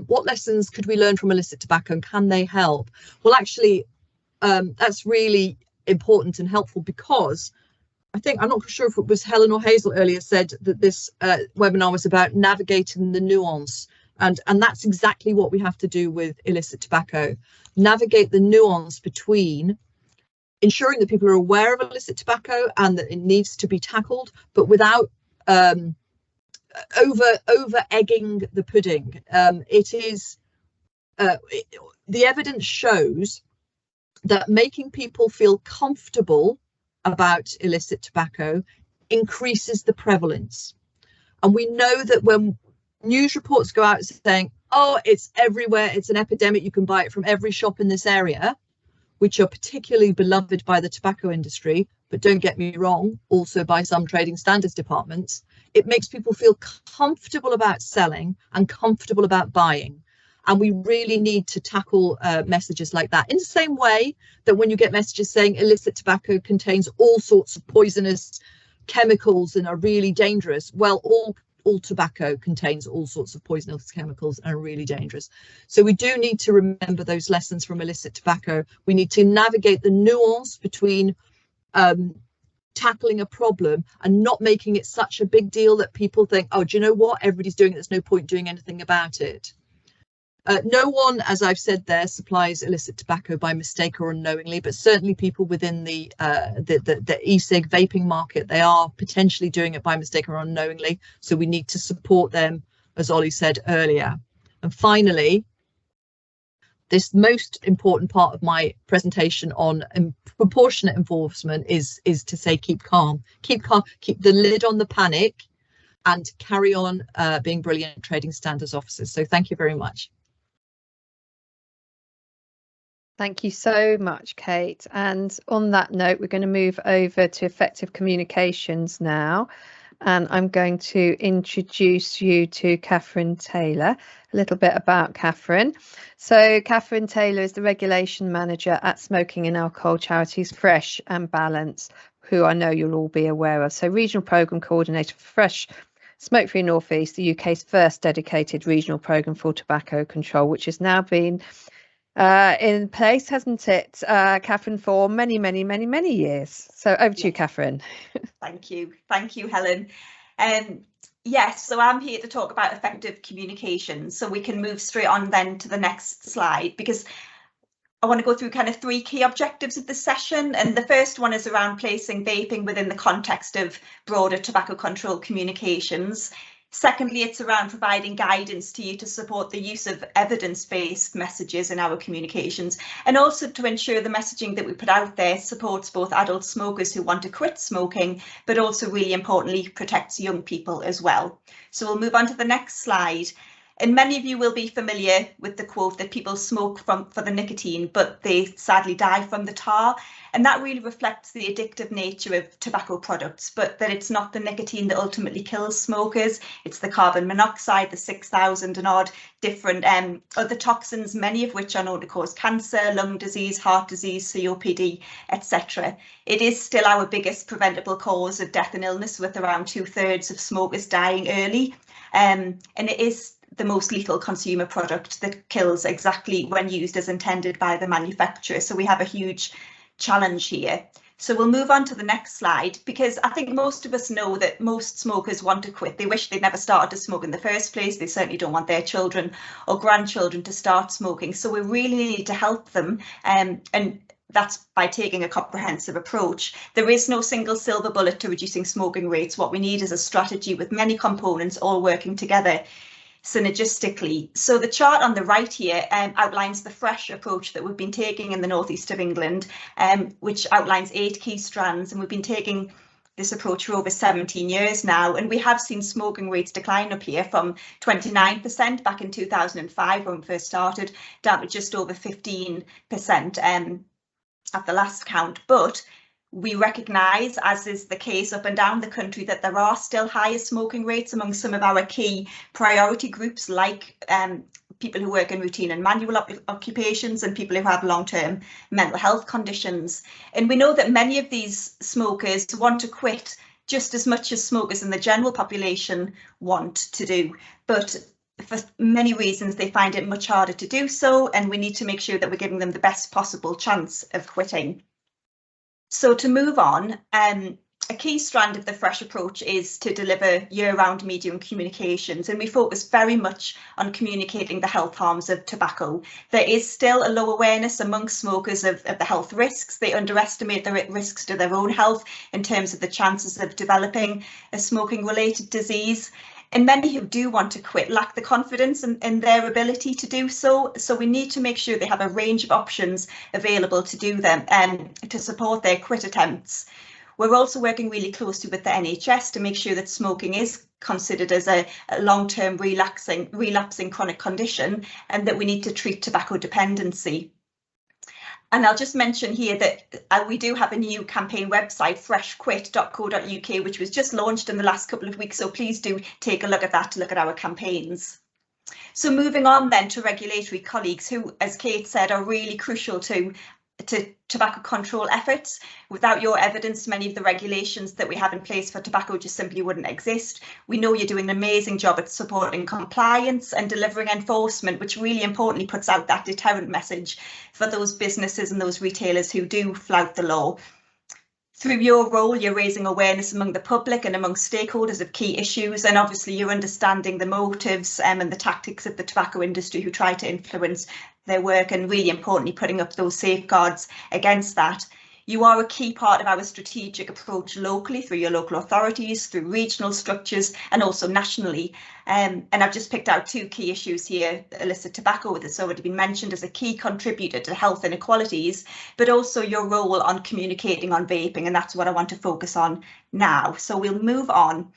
what lessons could we learn from illicit tobacco, and can they help? Well, actually, that's really important and helpful, because I'm not sure if it was Helen or Hazel earlier said that this webinar was about navigating the nuance, and that's exactly what we have to do with illicit tobacco. Navigate the nuance between ensuring that people are aware of illicit tobacco and that it needs to be tackled, but without over egging the pudding. It is the evidence shows that making people feel comfortable about illicit tobacco increases the prevalence. And we know that when news reports go out saying, oh, it's everywhere, it's an epidemic, you can buy it from every shop in this area, which are particularly beloved by the tobacco industry, but don't get me wrong, also by some trading standards departments, it makes people feel comfortable about selling and comfortable about buying. And we really need to tackle messages like that, in the same way that when you get messages saying illicit tobacco contains all sorts of poisonous chemicals and are really dangerous, well, all tobacco contains all sorts of poisonous chemicals and are really dangerous. So we do need to remember those lessons from illicit tobacco. We need to navigate the nuance between tackling a problem and not making it such a big deal that people think, oh, do you know what, everybody's doing it, there's no point doing anything about it. No one, as I've said there, supplies illicit tobacco by mistake or unknowingly, but certainly people within the e-cig vaping market, they are potentially doing it by mistake or unknowingly. So we need to support them, as Oli said earlier. And finally, this most important part of my presentation on proportionate enforcement is to say keep calm, keep the lid on the panic, and carry on being brilliant trading standards officers. So thank you very much. Thank you so much, Kate. And on that note, we're going to move over to effective communications now. And I'm going to introduce you to Catherine Taylor, a little bit about Catherine. So Catherine Taylor is the Regulation Manager at Smoking and Alcohol Charities Fresh and Balance, who I know you'll all be aware of. So Regional Programme Coordinator for Fresh Smoke Free North East, the UK's first dedicated regional programme for tobacco control, which has now been in place, hasn't it, Catherine, for many years. So over to you, Catherine. Thank you, Helen. Yes, so I'm here to talk about effective communication, so we can move straight on then to the next slide, because I want to go through kind of three key objectives of this session. And the first one is around placing vaping within the context of broader tobacco control communications. Secondly, it's around providing guidance to you to support the use of evidence-based messages in our communications, and also to ensure the messaging that we put out there supports both adult smokers who want to quit smoking, but also really importantly protects young people as well. So we'll move on to the next slide. And many of you will be familiar with the quote that people smoke for the nicotine, but they sadly die from the tar. And that really reflects the addictive nature of tobacco products, but that it's not the nicotine that ultimately kills smokers. It's the carbon monoxide, the 6,000 and odd different other toxins, many of which are known to cause cancer, lung disease, heart disease, COPD, etc. It is still our biggest preventable cause of death and illness, with around 2/3 of smokers dying early. And it is the most lethal consumer product that kills exactly when used as intended by the manufacturer. So we have a huge challenge here. So we'll move on to the next slide, because I think most of us know that most smokers want to quit. They wish they'd never started to smoke in the first place. They certainly don't want their children or grandchildren to start smoking. So we really need to help them, and that's by taking a comprehensive approach. There is no single silver bullet to reducing smoking rates. What we need is a strategy with many components all working together synergistically. So the chart on the right here outlines the fresh approach that we've been taking in the northeast of England, which outlines 8 key strands, and we've been taking this approach for over 17 years now, and we have seen smoking rates decline up here from 29% back in 2005 when we first started, down to just over 15% at the last count. But we recognise, as is the case up and down the country, that there are still higher smoking rates among some of our key priority groups, like people who work in routine and manual occupations and people who have long-term mental health conditions. And we know that many of these smokers want to quit just as much as smokers in the general population want to do. But for many reasons, they find it much harder to do so, and we need to make sure that we're giving them the best possible chance of quitting. So to move on, a key strand of the fresh approach is to deliver year-round media and communications, and we focus very much on communicating the health harms of tobacco. There is still a low awareness among smokers of the health risks. They underestimate the risks to their own health in terms of the chances of developing a smoking-related disease. And many who do want to quit lack the confidence in their ability to do so. So we need to make sure they have a range of options available to do them and to support their quit attempts. We're also working really closely with the NHS to make sure that smoking is considered as a long-term relapsing chronic condition, and that we need to treat tobacco dependency. And I'll just mention here that we do have a new campaign website, freshquit.co.uk, which was just launched in the last couple of weeks. So please do take a look at that to look at our campaigns. So moving on then to regulatory colleagues who, as Kate said, are really crucial to tobacco control efforts. Without your evidence, many of the regulations that we have in place for tobacco just simply wouldn't exist. We know you're doing an amazing job at supporting compliance and delivering enforcement, which really importantly puts out that deterrent message for those businesses and those retailers who do flout the law. Through your role, you're raising awareness among the public and among stakeholders of key issues, and obviously you're understanding the motives and the tactics of the tobacco industry who try to influence their work, and really importantly putting up those safeguards against that. You are a key part of our strategic approach locally through your local authorities, through regional structures and also nationally. And I've just picked out two key issues here. Illicit tobacco, that's already been mentioned as a key contributor to health inequalities, but also your role on communicating on vaping, and that's what I want to focus on now. So we'll move on,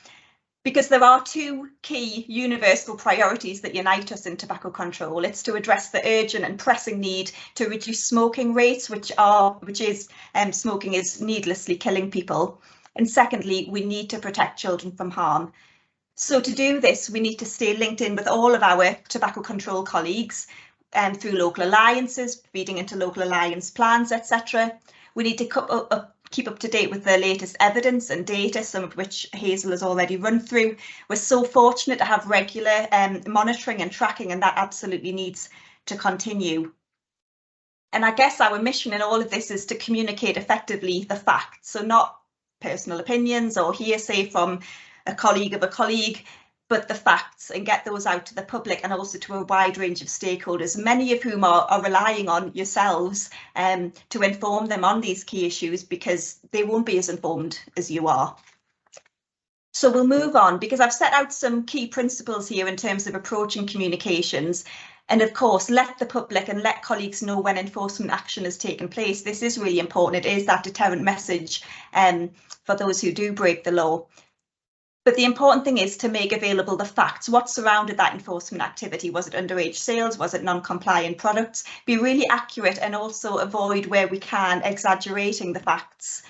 because there are two key universal priorities that unite us in tobacco control. It's to address the urgent and pressing need to reduce smoking rates, which is smoking is needlessly killing people. And secondly, we need to protect children from harm. So to do this, we need to stay linked in with all of our tobacco control colleagues through local alliances, feeding into local alliance plans, etc. We need to keep up to date with the latest evidence and data, some of which Hazel has already run through. We're so fortunate to have regular monitoring and tracking, and that absolutely needs to continue. And I guess our mission in all of this is to communicate effectively the facts, so not personal opinions or hearsay from a colleague of a colleague, but the facts, and get those out to the public and also to a wide range of stakeholders, many of whom are relying on yourselves to inform them on these key issues, because they won't be as informed as you are. So we'll move on, because I've set out some key principles here in terms of approaching communications. And of course, let the public and let colleagues know when enforcement action has taken place. This is really important. It is that deterrent message for those who do break the law. But the important thing is to make available the facts. What surrounded that enforcement activity? Was it underage sales? Was it non-compliant products? Be really accurate, and also avoid, where we can, exaggerating the facts.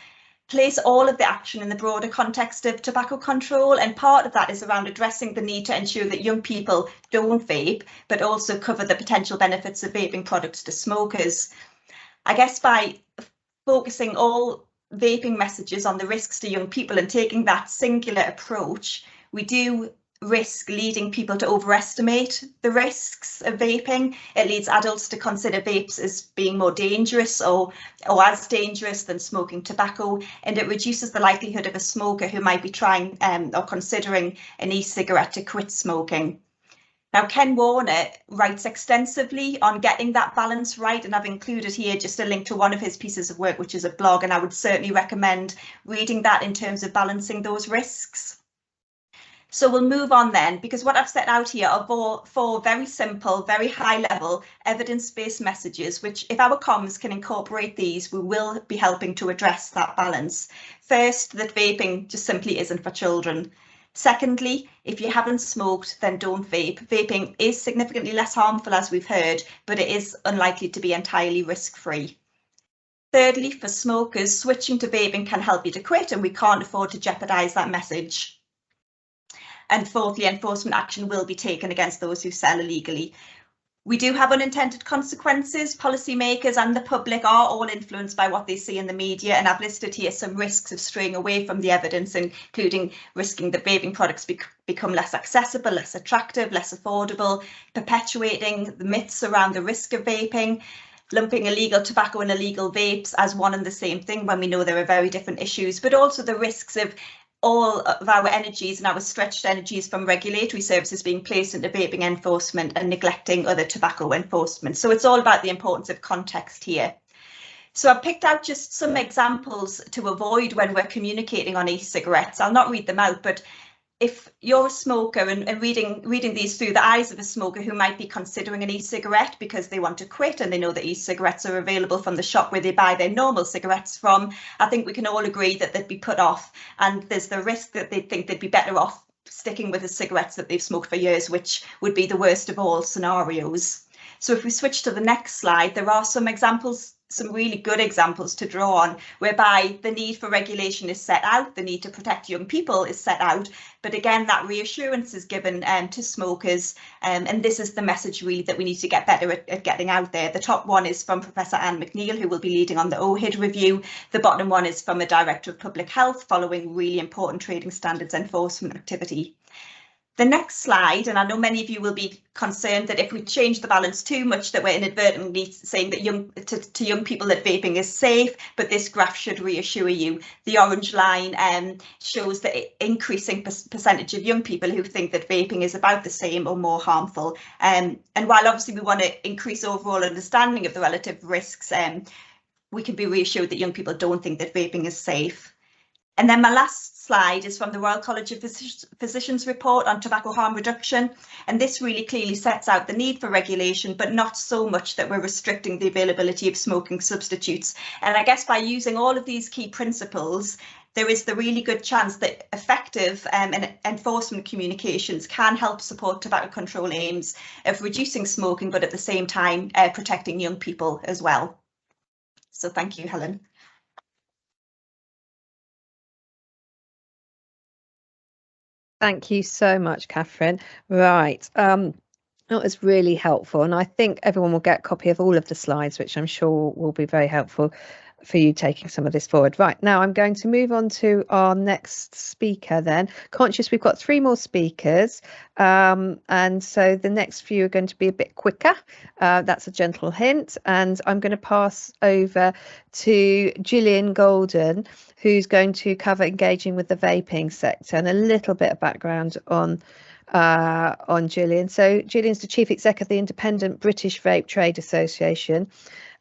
Place all of the action in the broader context of tobacco control, and part of that is around addressing the need to ensure that young people don't vape, but also cover the potential benefits of vaping products to smokers. I guess by focusing all vaping messages on the risks to young people and taking that singular approach, we do risk leading people to overestimate the risks of vaping. It leads adults to consider vapes as being more dangerous or as dangerous than smoking tobacco, and it reduces the likelihood of a smoker who might be trying or considering an e-cigarette to quit smoking. Now, Ken Warner writes extensively on getting that balance right, and I've included here just a link to one of his pieces of work, which is a blog, and I would certainly recommend reading that in terms of balancing those risks. So we'll move on then, because what I've set out here are four very simple, very high level evidence-based messages, which if our comms can incorporate these, we will be helping to address that balance. First, that vaping just simply isn't for children. Secondly, if you haven't smoked, then don't vape. Vaping is significantly less harmful, as we've heard, but it is unlikely to be entirely risk-free. Thirdly, for smokers, switching to vaping can help you to quit, and we can't afford to jeopardise that message. And fourthly, enforcement action will be taken against those who sell illegally. We do have unintended consequences. Policymakers and the public are all influenced by what they see in the media, and I've listed here some risks of straying away from the evidence, including risking that vaping products become less accessible, less attractive, less affordable, perpetuating the myths around the risk of vaping, lumping illegal tobacco and illegal vapes as one and the same thing when we know there are very different issues, but also the risks of all of our energies and our stretched energies from regulatory services being placed into vaping enforcement and neglecting other tobacco enforcement. So it's all about the importance of context here. So I've picked out just some examples to avoid when we're communicating on e-cigarettes. I'll not read them out, but if you're a smoker and reading these through the eyes of a smoker who might be considering an e-cigarette because they want to quit and they know that e-cigarettes are available from the shop where they buy their normal cigarettes from, I think we can all agree that they'd be put off, and there's the risk that they'd think they'd be better off sticking with the cigarettes that they've smoked for years, which would be the worst of all scenarios. So if we switch to the next slide, there are some examples, some really good examples to draw on, whereby the need for regulation is set out, the need to protect young people is set out, but again, that reassurance is given to smokers, and this is the message really that we need to get better at getting out there. The top one is from Professor Anne McNeil, who will be leading on the OHID review. The bottom one is from a Director of Public Health, following really important trading standards enforcement activity. The next slide, and I know many of you will be concerned that if we change the balance too much, that we're inadvertently saying that to young people that vaping is safe, but this graph should reassure you. The orange line shows the increasing percentage of young people who think that vaping is about the same or more harmful. And while obviously we want to increase overall understanding of the relative risks, we can be reassured that young people don't think that vaping is safe. And then my last slide is from the Royal College of Physicians report on tobacco harm reduction. And this really clearly sets out the need for regulation, but not so much that we're restricting the availability of smoking substitutes. And I guess by using all of these key principles, there is the really good chance that effective and enforcement communications can help support tobacco control aims of reducing smoking, but at the same time protecting young people as well. So thank you, Helen. Thank you so much, Catherine. Right, that was really helpful, and I think everyone will get a copy of all of the slides, which I'm sure will be very helpful for you taking some of this forward. Right, now I'm going to move on to our next speaker then. Conscious we've got 3 more speakers, and so the next few are going to be a bit quicker. That's a gentle hint, and I'm going to pass over to Gillian Golden, who's going to cover engaging with the vaping sector, and a little bit of background on Gillian. So Gillian's the Chief Exec of the Independent British Vape Trade Association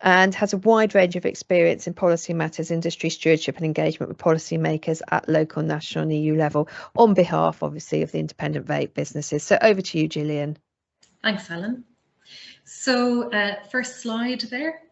and has a wide range of experience in policy matters, industry stewardship and engagement with policymakers at local, national and EU level on behalf, obviously, of the independent vape businesses. So over to you, Gillian. Thanks, Helen. So first slide there.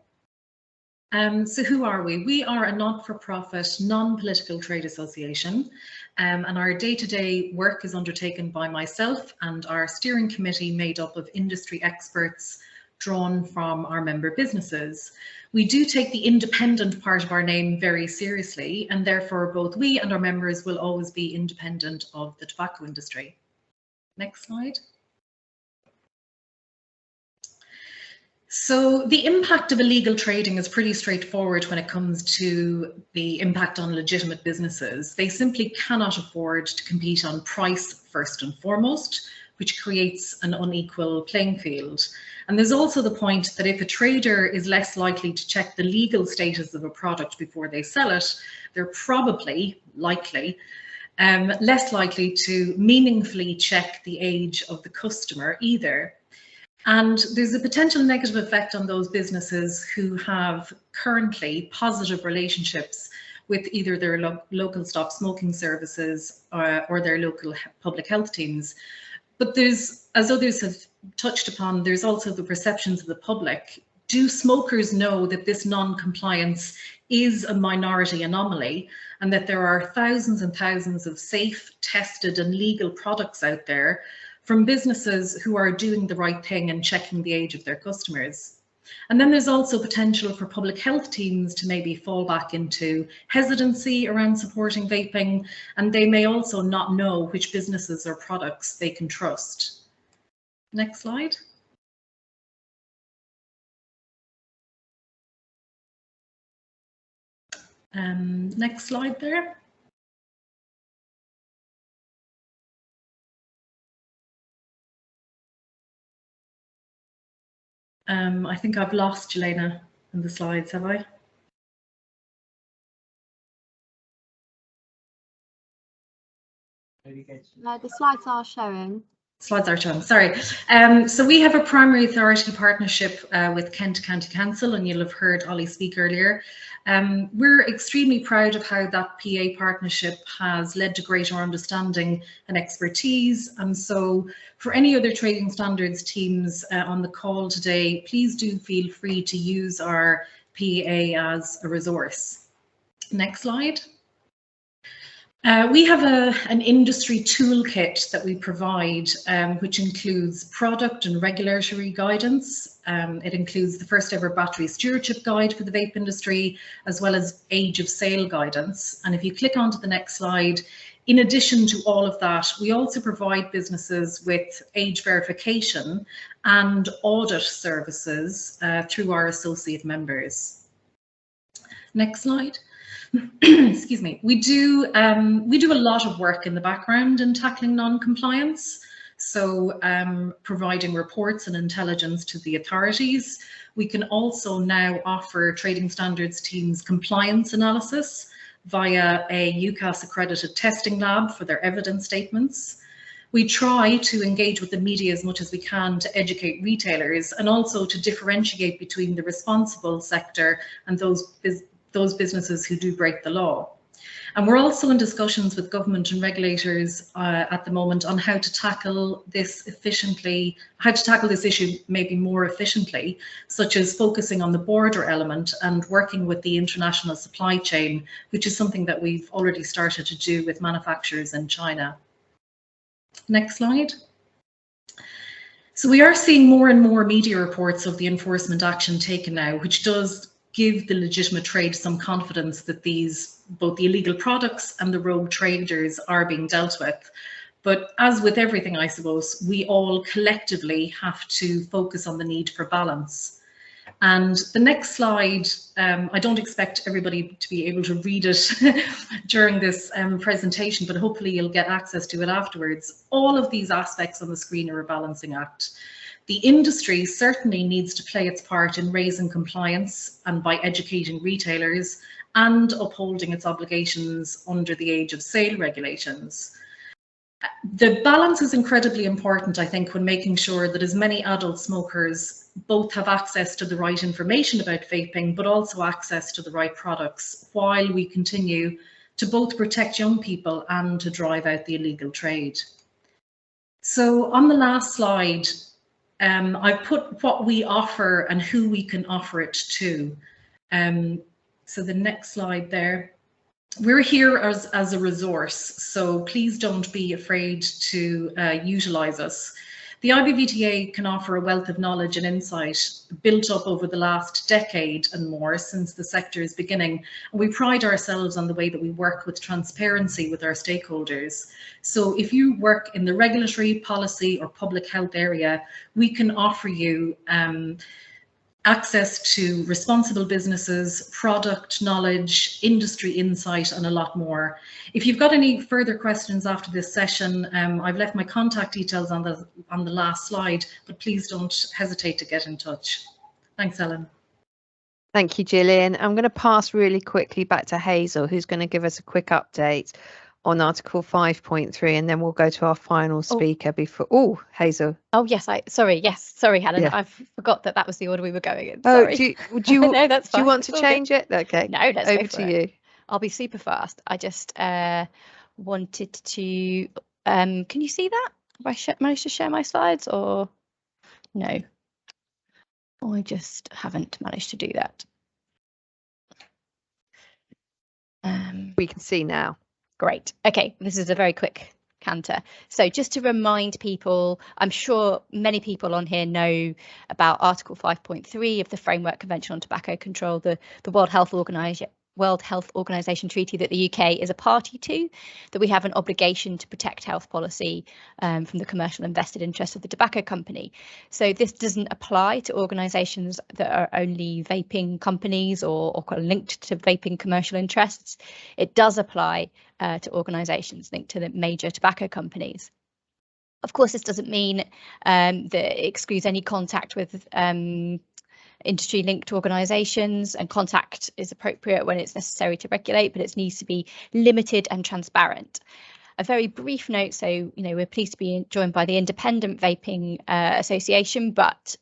So who are we? We are a not-for-profit, non-political trade association, and our day-to-day work is undertaken by myself and our steering committee made up of industry experts drawn from our member businesses. We do take the independent part of our name very seriously, and therefore both we and our members will always be independent of the tobacco industry. Next slide. So the impact of illegal trading is pretty straightforward when it comes to the impact on legitimate businesses. They simply cannot afford to compete on price first and foremost, which creates an unequal playing field. And there's also the point that if a trader is less likely to check the legal status of a product before they sell it, they're probably less likely to meaningfully check the age of the customer either. And there's a potential negative effect on those businesses who have currently positive relationships with either their local stop smoking services or their local public health teams. But there's, as others have touched upon, there's also the perceptions of the public. Do smokers know that this non-compliance is a minority anomaly and that there are thousands and thousands of safe, tested and legal products out there from businesses who are doing the right thing and checking the age of their customers? And then there's also potential for public health teams to maybe fall back into hesitancy around supporting vaping, and they may also not know which businesses or products they can trust. Next slide. Next slide there. I think I've lost Jelena in the slides, have I? The slides are showing. Slides are showing, sorry. So we have a primary authority partnership with Kent County Council, and you'll have heard Oli speak earlier. We're extremely proud of how that PA partnership has led to greater understanding and expertise. And so for any other trading standards teams on the call today, please do feel free to use our PA as a resource. Next slide. We have an industry toolkit that we provide, which includes product and regulatory guidance. It includes the first ever battery stewardship guide for the vape industry, as well as age of sale guidance. And if you click onto the next slide, in addition to all of that, we also provide businesses with age verification and audit services through our associate members. Next slide. Excuse me. We do a lot of work in the background in tackling non-compliance, so providing reports and intelligence to the authorities. We can also now offer trading standards teams compliance analysis via a UCAS accredited testing lab for their evidence statements. We try to engage with the media as much as we can to educate retailers and also to differentiate between the responsible sector and those businesses who do break the law. And we're also in discussions with government and regulators at the moment on how to tackle this efficiently, how to tackle this issue maybe more efficiently, such as focusing on the border element and working with the international supply chain, which is something that we've already started to do with manufacturers in China. Next slide. So we are seeing more and more media reports of the enforcement action taken now, which does give the legitimate trade some confidence that both the illegal products and the rogue traders are being dealt with. But as with everything, I suppose, we all collectively have to focus on the need for balance. And the next slide, I don't expect everybody to be able to read it during this presentation, but hopefully you'll get access to it afterwards. All of these aspects on the screen are a balancing act. The industry certainly needs to play its part in raising compliance and by educating retailers and upholding its obligations under the age of sale regulations. The balance is incredibly important, I think, when making sure that as many adult smokers both have access to the right information about vaping, but also access to the right products, while we continue to both protect young people and to drive out the illegal trade. So on the last slide, I've put what we offer and who we can offer it to. So the next slide there. We're here as a resource, so please don't be afraid to utilise us. The IBVTA can offer a wealth of knowledge and insight built up over the last decade and more since the sector's beginning. And we pride ourselves on the way that we work with transparency with our stakeholders. So if you work in the regulatory, policy or public health area, we can offer you access to responsible businesses, product knowledge, industry insight, and a lot more. If you've got any further questions after this session, I've left my contact details on the last slide, but please don't hesitate to get in touch. Thanks, Helen. Thank you, Gillian. I'm going to pass really quickly back to Hazel, who's going to give us a quick update on Article 5.3, and then we'll go to our final speaker before. Oh, Hazel. Oh yes, sorry, Helen. Yeah. I forgot that was the order we were going in. Sorry. Oh, do you no, that's fine. Do you want to change it? Okay. No, let's over to you. I'll be super fast. I just wanted to. Can you see that? Have I managed to share my slides or no? I just haven't managed to do that. We can see now. Great. Okay, this is a very quick canter. So just to remind people, I'm sure many people on here know about Article 5.3 of the Framework Convention on Tobacco Control, the World Health Organization treaty that the UK is a party to, that we have an obligation to protect health policy from the commercial and vested interests of the tobacco company. So this doesn't apply to organisations that are only vaping companies or linked to vaping commercial interests. It does apply to organisations linked to the major tobacco companies. Of course, this doesn't mean that it excludes any contact with industry linked organisations, and contact is appropriate when it's necessary to regulate, but it needs to be limited and transparent. A very brief note, so we're pleased to be joined by the Independent Vaping Association, but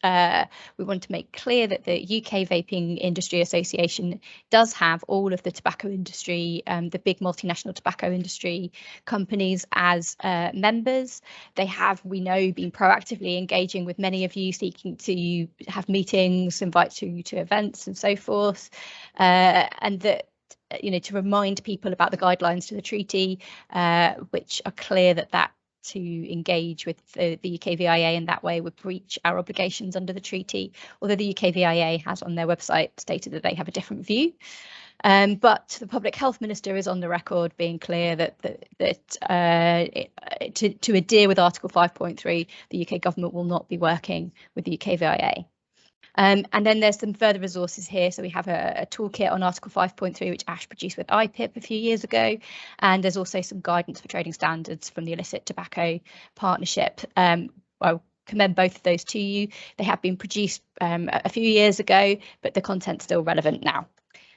we want to make clear that the UK Vaping Industry Association does have all of the tobacco industry, the big multinational tobacco industry companies as members. They have, we know, been proactively engaging with many of you, seeking to have meetings, invite you to events and so forth, and that to remind people about the guidelines to the treaty, which are clear that to engage with the UK VIA in that way would breach our obligations under the treaty, although the UK VIA has on their website stated that they have a different view. But the Public Health Minister is on the record being clear that to adhere with Article 5.3, the UK government will not be working with the UK VIA. And then there's some further resources here. So we have a toolkit on Article 5.3, which Ash produced with IPIP a few years ago. And there's also some guidance for trading standards from the Illicit Tobacco Partnership. I'll commend both of those to you. They have been produced a few years ago, but the content's still relevant now.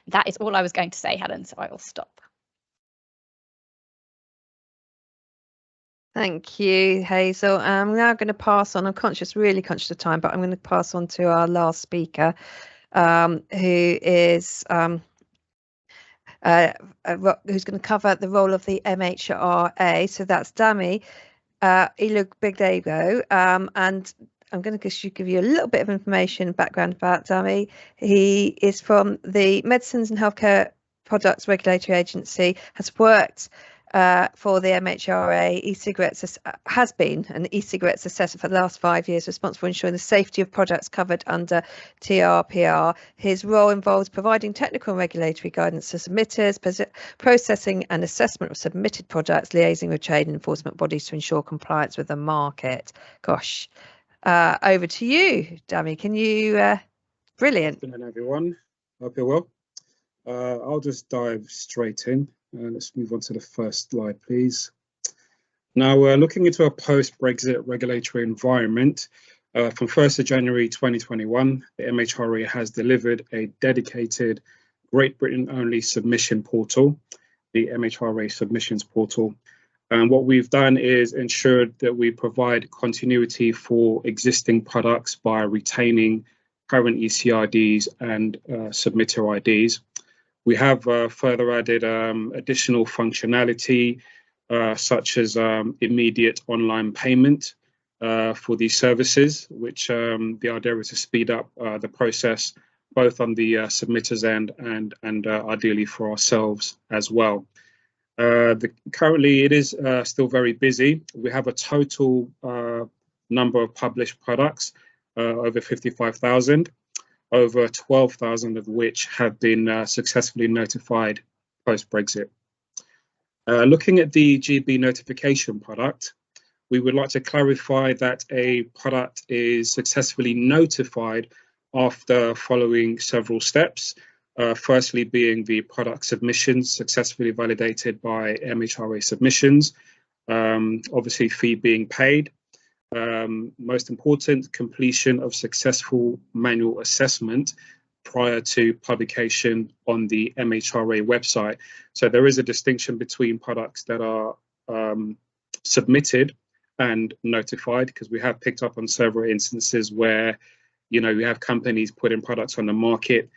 That is all I was going to say, Helen, so I will stop. Thank you, Hazel. I'm now going to pass on. I'm really conscious of time, but I'm going to pass on to our last speaker, who is who's going to cover the role of the MHRA. So that's Dami Elugbadebo, and I'm going to give you a little bit of information background about Dami. He is from the Medicines and Healthcare Products Regulatory Agency, has worked for the MHRA. E-cigarettes has been an e-cigarettes assessor for the last 5 years, responsible for ensuring the safety of products covered under TRPR. His role involves providing technical and regulatory guidance to submitters, processing and assessment of submitted products, liaising with trade and enforcement bodies to ensure compliance with the market. Gosh, over to you, Dami. Can you? Brilliant. Good afternoon, everyone. Hope you're well. I'll just dive straight in. Let's move on to the first slide, please. Now, we're looking into a post-Brexit regulatory environment. From 1st of January 2021, the MHRA has delivered a dedicated Great Britain-only submission portal, the MHRA Submissions Portal. And what we've done is ensured that we provide continuity for existing products by retaining current ECRDs and submitter IDs. We have further added additional functionality, such as immediate online payment for these services, which the idea is to speed up the process, both on the submitters end and ideally for ourselves as well. Currently, it is still very busy. We have a total number of published products, over 55,000. Over 12,000 of which have been successfully notified post-Brexit. Looking at the GB notification product, we would like to clarify that a product is successfully notified after following several steps. Firstly, being the product submissions successfully validated by MHRA submissions, obviously fee being paid. Most important, completion of successful manual assessment prior to publication on the MHRA website. So there is a distinction between products that are submitted and notified, because we have picked up on several instances where, you have companies putting products on the market,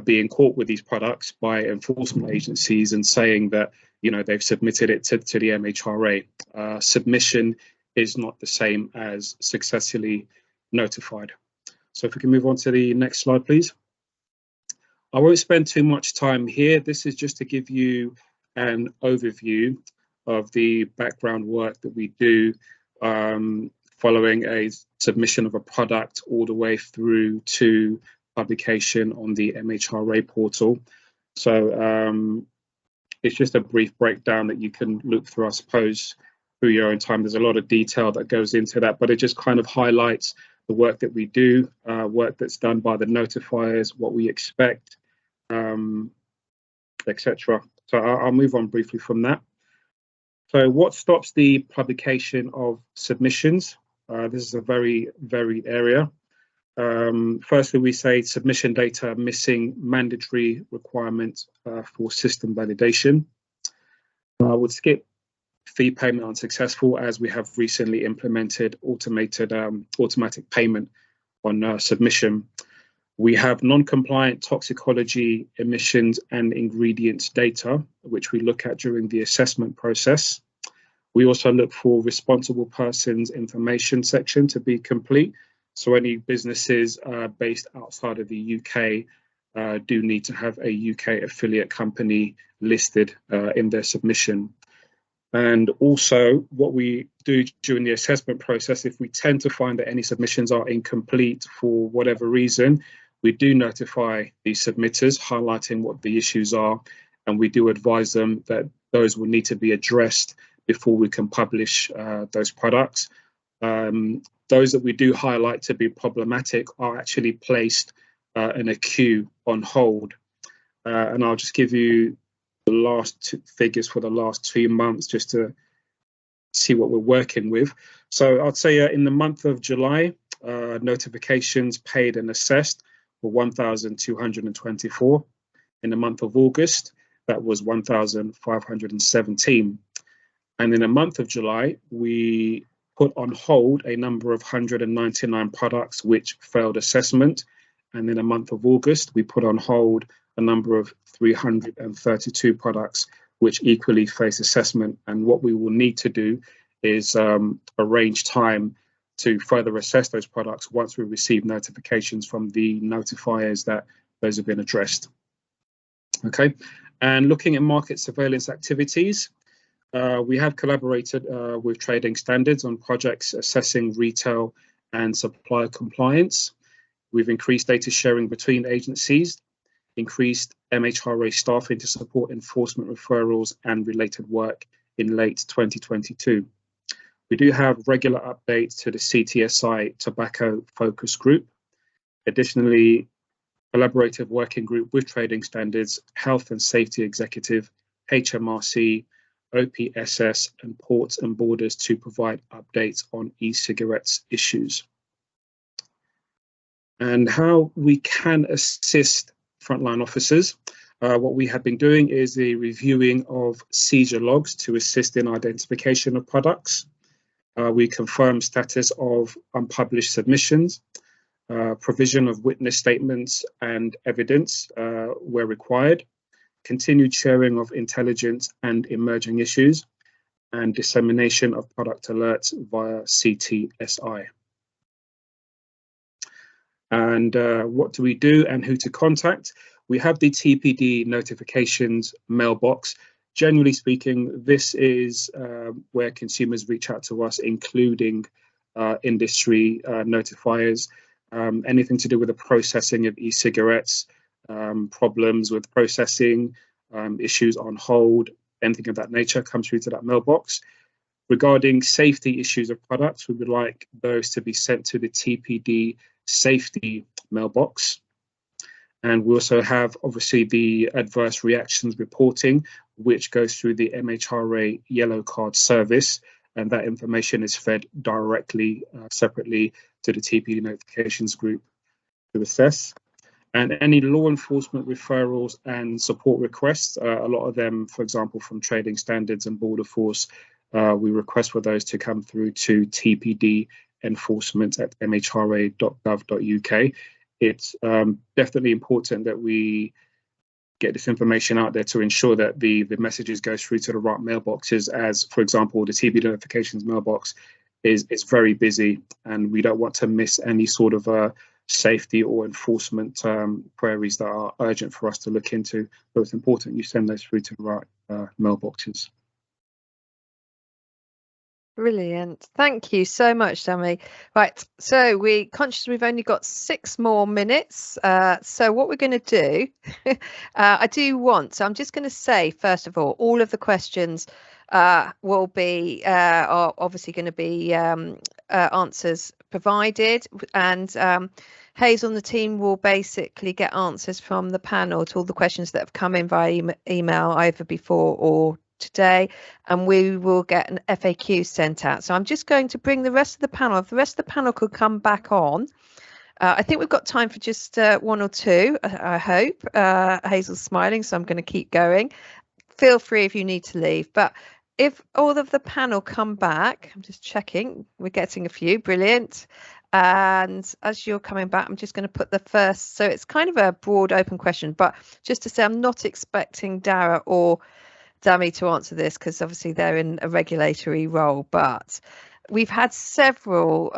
being caught with these products by enforcement agencies and saying that, they've submitted it to the MHRA. Submission is not the same as successfully notified. So if we can move on to the next slide, please. I won't spend too much time here. This is just to give you an overview of the background work that we do following a submission of a product all the way through to publication on the MHRA portal. So it's just a brief breakdown that you can look through, I suppose, through your own time. There's a lot of detail that goes into that, but it just kind of highlights the work that we do, work that's done by the notifiers, what we expect, etc. So I'll move on briefly from that. So what stops the publication of submissions? This is a very varied area. Firstly, we say submission data missing mandatory requirement for system validation. I would skip fee payment unsuccessful, as we have recently implemented automatic payment on submission. We have non-compliant toxicology, emissions and ingredients data, which we look at during the assessment process. We also look for responsible persons information section to be complete. So any businesses based outside of the UK do need to have a UK affiliate company listed in their submission. And also what we do during the assessment process, if we tend to find that any submissions are incomplete for whatever reason, we do notify the submitters, highlighting what the issues are, and we do advise them that those will need to be addressed before we can publish those products. Those that we do highlight to be problematic are actually placed in a queue on hold. And I'll just give you the last figures for the last 2 months just to see what we're working with. So I'd say in the month of July, notifications paid and assessed were 1,224. In the month of August, that was 1,517. And in the month of July, we put on hold a number of 199 products which failed assessment. And in the month of August, we put on hold a number of 332 products which equally face assessment. And what we will need to do is arrange time to further assess those products once we receive notifications from the notifiers that those have been addressed. Okay, and looking at market surveillance activities, we have collaborated with trading standards on projects assessing retail and supplier compliance. We've increased data sharing between agencies, increased MHRA staffing to support enforcement referrals and related work in late 2022. We do have regular updates to the CTSI Tobacco Focus Group. Additionally, collaborative working group with trading standards, Health and Safety Executive, HMRC, OPSS and Ports and Borders to provide updates on e-cigarettes issues. And how we can assist frontline officers. What we have been doing is the reviewing of seizure logs to assist in identification of products. We confirm status of unpublished submissions, provision of witness statements and evidence where required, continued sharing of intelligence and emerging issues, and dissemination of product alerts via CTSI. And what do we do and who to contact? We have the TPD notifications mailbox. Generally speaking, this is where consumers reach out to us, including industry notifiers, anything to do with the processing of e-cigarettes, problems with processing, issues on hold, anything of that nature comes through to that mailbox. Regarding safety issues of products, we would like those to be sent to the TPD safety mailbox. And we also have obviously the adverse reactions reporting, which goes through the MHRA yellow card service, and that information is fed directly separately to the TPD notifications group to assess. And any law enforcement referrals and support requests, a lot of them, for example, from trading standards and border force, we request for those to come through to TPD enforcement at mhra.gov.uk. It's definitely important that we get this information out there to ensure that the messages go through to the right mailboxes, as, for example, the TPD notifications mailbox is very busy, and we don't want to miss any sort of safety or enforcement queries that are urgent for us to look into. So it's important you send those through to the right mailboxes. Brilliant. Thank you so much, Dami. Right, so we're conscious we've only got 6 more minutes. So what we're going to do, I'm just going to say, first of all of the questions will be are obviously going to be answers provided, and Hazel and the team will basically get answers from the panel to all the questions that have come in via email either before or today, and we will get an FAQ sent out. So I'm just going to bring the rest of the panel. If the rest of the panel could come back on, I think we've got time for just 1 or 2, I hope. Hazel's smiling, so I'm going to keep going. Feel free if you need to leave, but if all of the panel come back, I'm just checking, we're getting a few, brilliant. And as you're coming back, I'm just going to put the first, so it's kind of a broad open question, but just to say I'm not expecting Dara or Dami to answer this because obviously they're in a regulatory role, but we've had several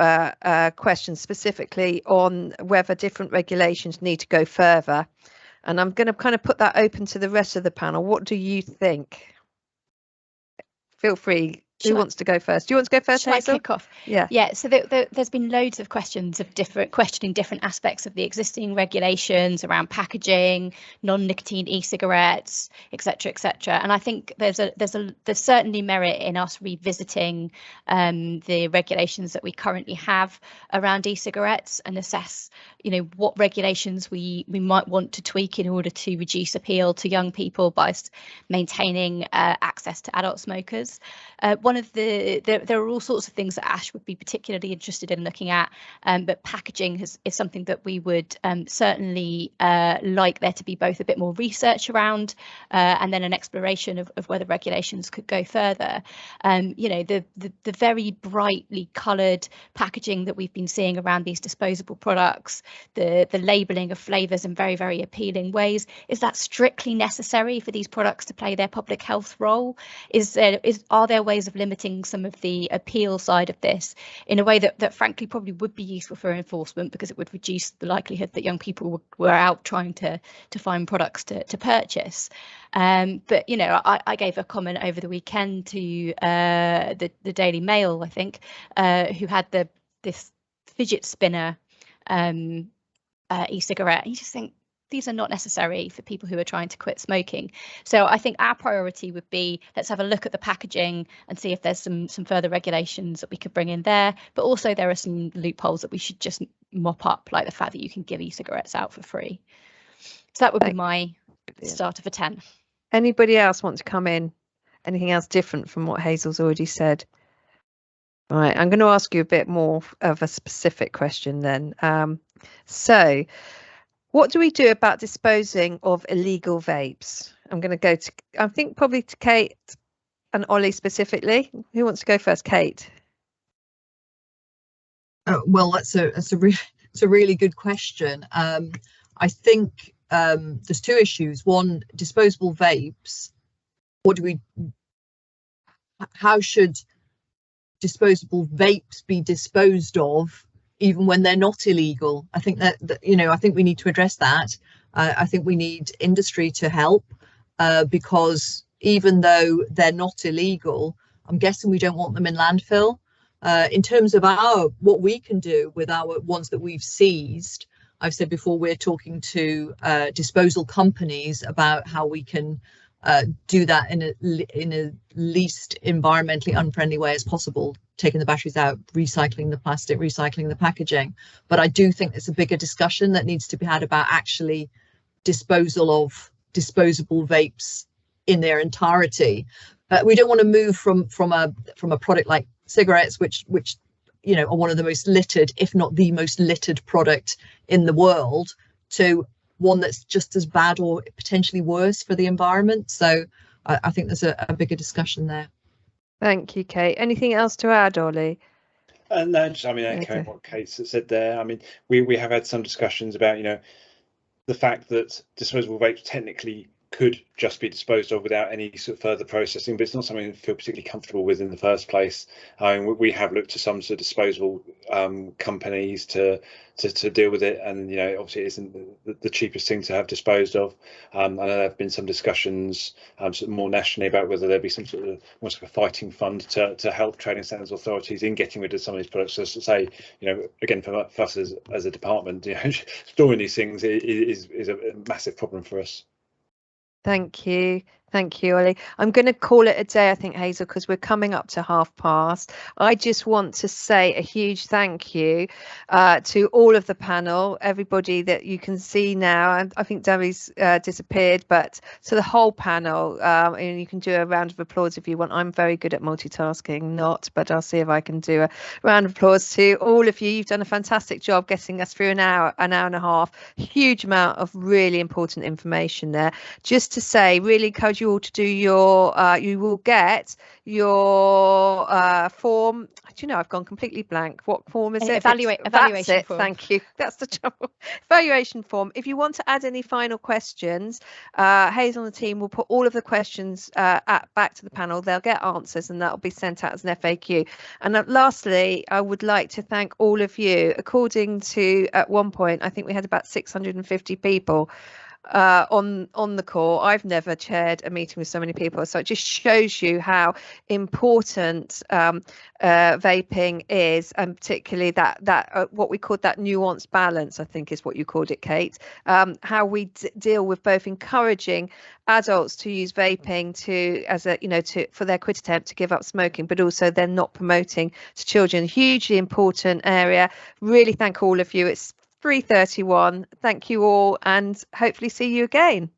questions specifically on whether different regulations need to go further. And I'm going to kind of put that open to the rest of the panel. What do you think? Feel free. Who wants to go first? Do you want to go first, Shall I Hazel? kick off? Yeah. Yeah, so there's been loads of questions of questioning different aspects of the existing regulations around packaging, non-nicotine e-cigarettes, etc., etc. And I think there's certainly merit in us revisiting the regulations that we currently have around e-cigarettes and assess, what regulations we might want to tweak in order to reduce appeal to young people by maintaining access to adult smokers. One of there are all sorts of things that Ash would be particularly interested in looking at, but packaging is something that we would certainly like there to be both a bit more research around and then an exploration of whether regulations could go further. The very brightly coloured packaging that we've been seeing around these disposable products, the labelling of flavours in very, very appealing ways, is that strictly necessary for these products to play their public health role? Are there ways of limiting some of the appeal side of this in a way that frankly probably would be useful for enforcement, because it would reduce the likelihood that young people were out trying to find products to purchase. But I gave a comment over the weekend to the Daily Mail, I think, who had this fidget spinner e-cigarette. You just think, these are not necessary for people who are trying to quit smoking. So I think our priority would be, let's have a look at the packaging and see if there's some further regulations that we could bring in there. But also there are some loopholes that we should just mop up, like the fact that you can give e-cigarettes out for free. So that would be my start of a 10. Anybody else want to come in? Anything else different from what Hazel's already said? All right, I'm going to ask you a bit more of a specific question then. So what do we do about disposing of illegal vapes? I'm going to go to, I think probably to Kate and Oli specifically. Who wants to go first? Kate. Well, that's a really good question. I think there's two issues. One, disposable vapes. How should disposable vapes be disposed of, even when they're not illegal? I think that I think we need to address that. I think we need industry to help, because even though they're not illegal, I'm guessing we don't want them in landfill. In terms of what we can do with our ones that we've seized, I've said before, we're talking to disposal companies about how we can do that in a least environmentally unfriendly way as possible, taking the batteries out, recycling the plastic, recycling the packaging. But I do think there's a bigger discussion that needs to be had about actually disposal of disposable vapes in their entirety. We don't want to move from a product like cigarettes, which are one of the most littered, if not the most littered product in the world, to one that's just as bad or potentially worse for the environment. So I think there's a bigger discussion there. Thank you, Kate. Anything else to add, Oli? No, just, echoing what Kate said there. We have had some discussions about, the fact that disposable vapes technically could just be disposed of without any sort of further processing, but it's not something we feel particularly comfortable with in the first place. We have looked to some sort of disposable companies to deal with it, and obviously it isn't the cheapest thing to have disposed of. I know there have been some discussions sort of more nationally about whether there be some sort of almost like a fighting fund to help trading standards authorities in getting rid of some of these products. So to say, again, for us as a department, storing these things is a massive problem for us. Thank you. Thank you, Oli. I'm going to call it a day, I think, Hazel, because we're coming up to past. I just want to say a huge thank you to all of the panel, everybody that you can see now. And I think Dami's disappeared, but to the whole panel, and you can do a round of applause if you want. I'm very good at multitasking, but I'll see if I can do a round of applause to all of you. You've done a fantastic job getting us through an hour and a half. Huge amount of really important information there. Just to say, really encourage you you all to do your, you will get your form. Do you know, I've gone completely blank. What form is it? Evaluation That's it. form. Thank you. That's the trouble. Evaluation form. If you want to add any final questions, Hazel and the team will put all of the questions back to the panel. They'll get answers and that'll be sent out as an FAQ. And lastly, I would like to thank all of you. According to, at one point, I think we had about 650 people on the call. I've never chaired a meeting with so many people, so it just shows you how important vaping is, and particularly that what we called that nuanced balance, I think is what you called it, Kate. How we deal with both encouraging adults to use vaping for their quit attempt to give up smoking, but also then not promoting to children. Hugely important area. Really thank all of you. It's 3:31. Thank you all, and hopefully see you again.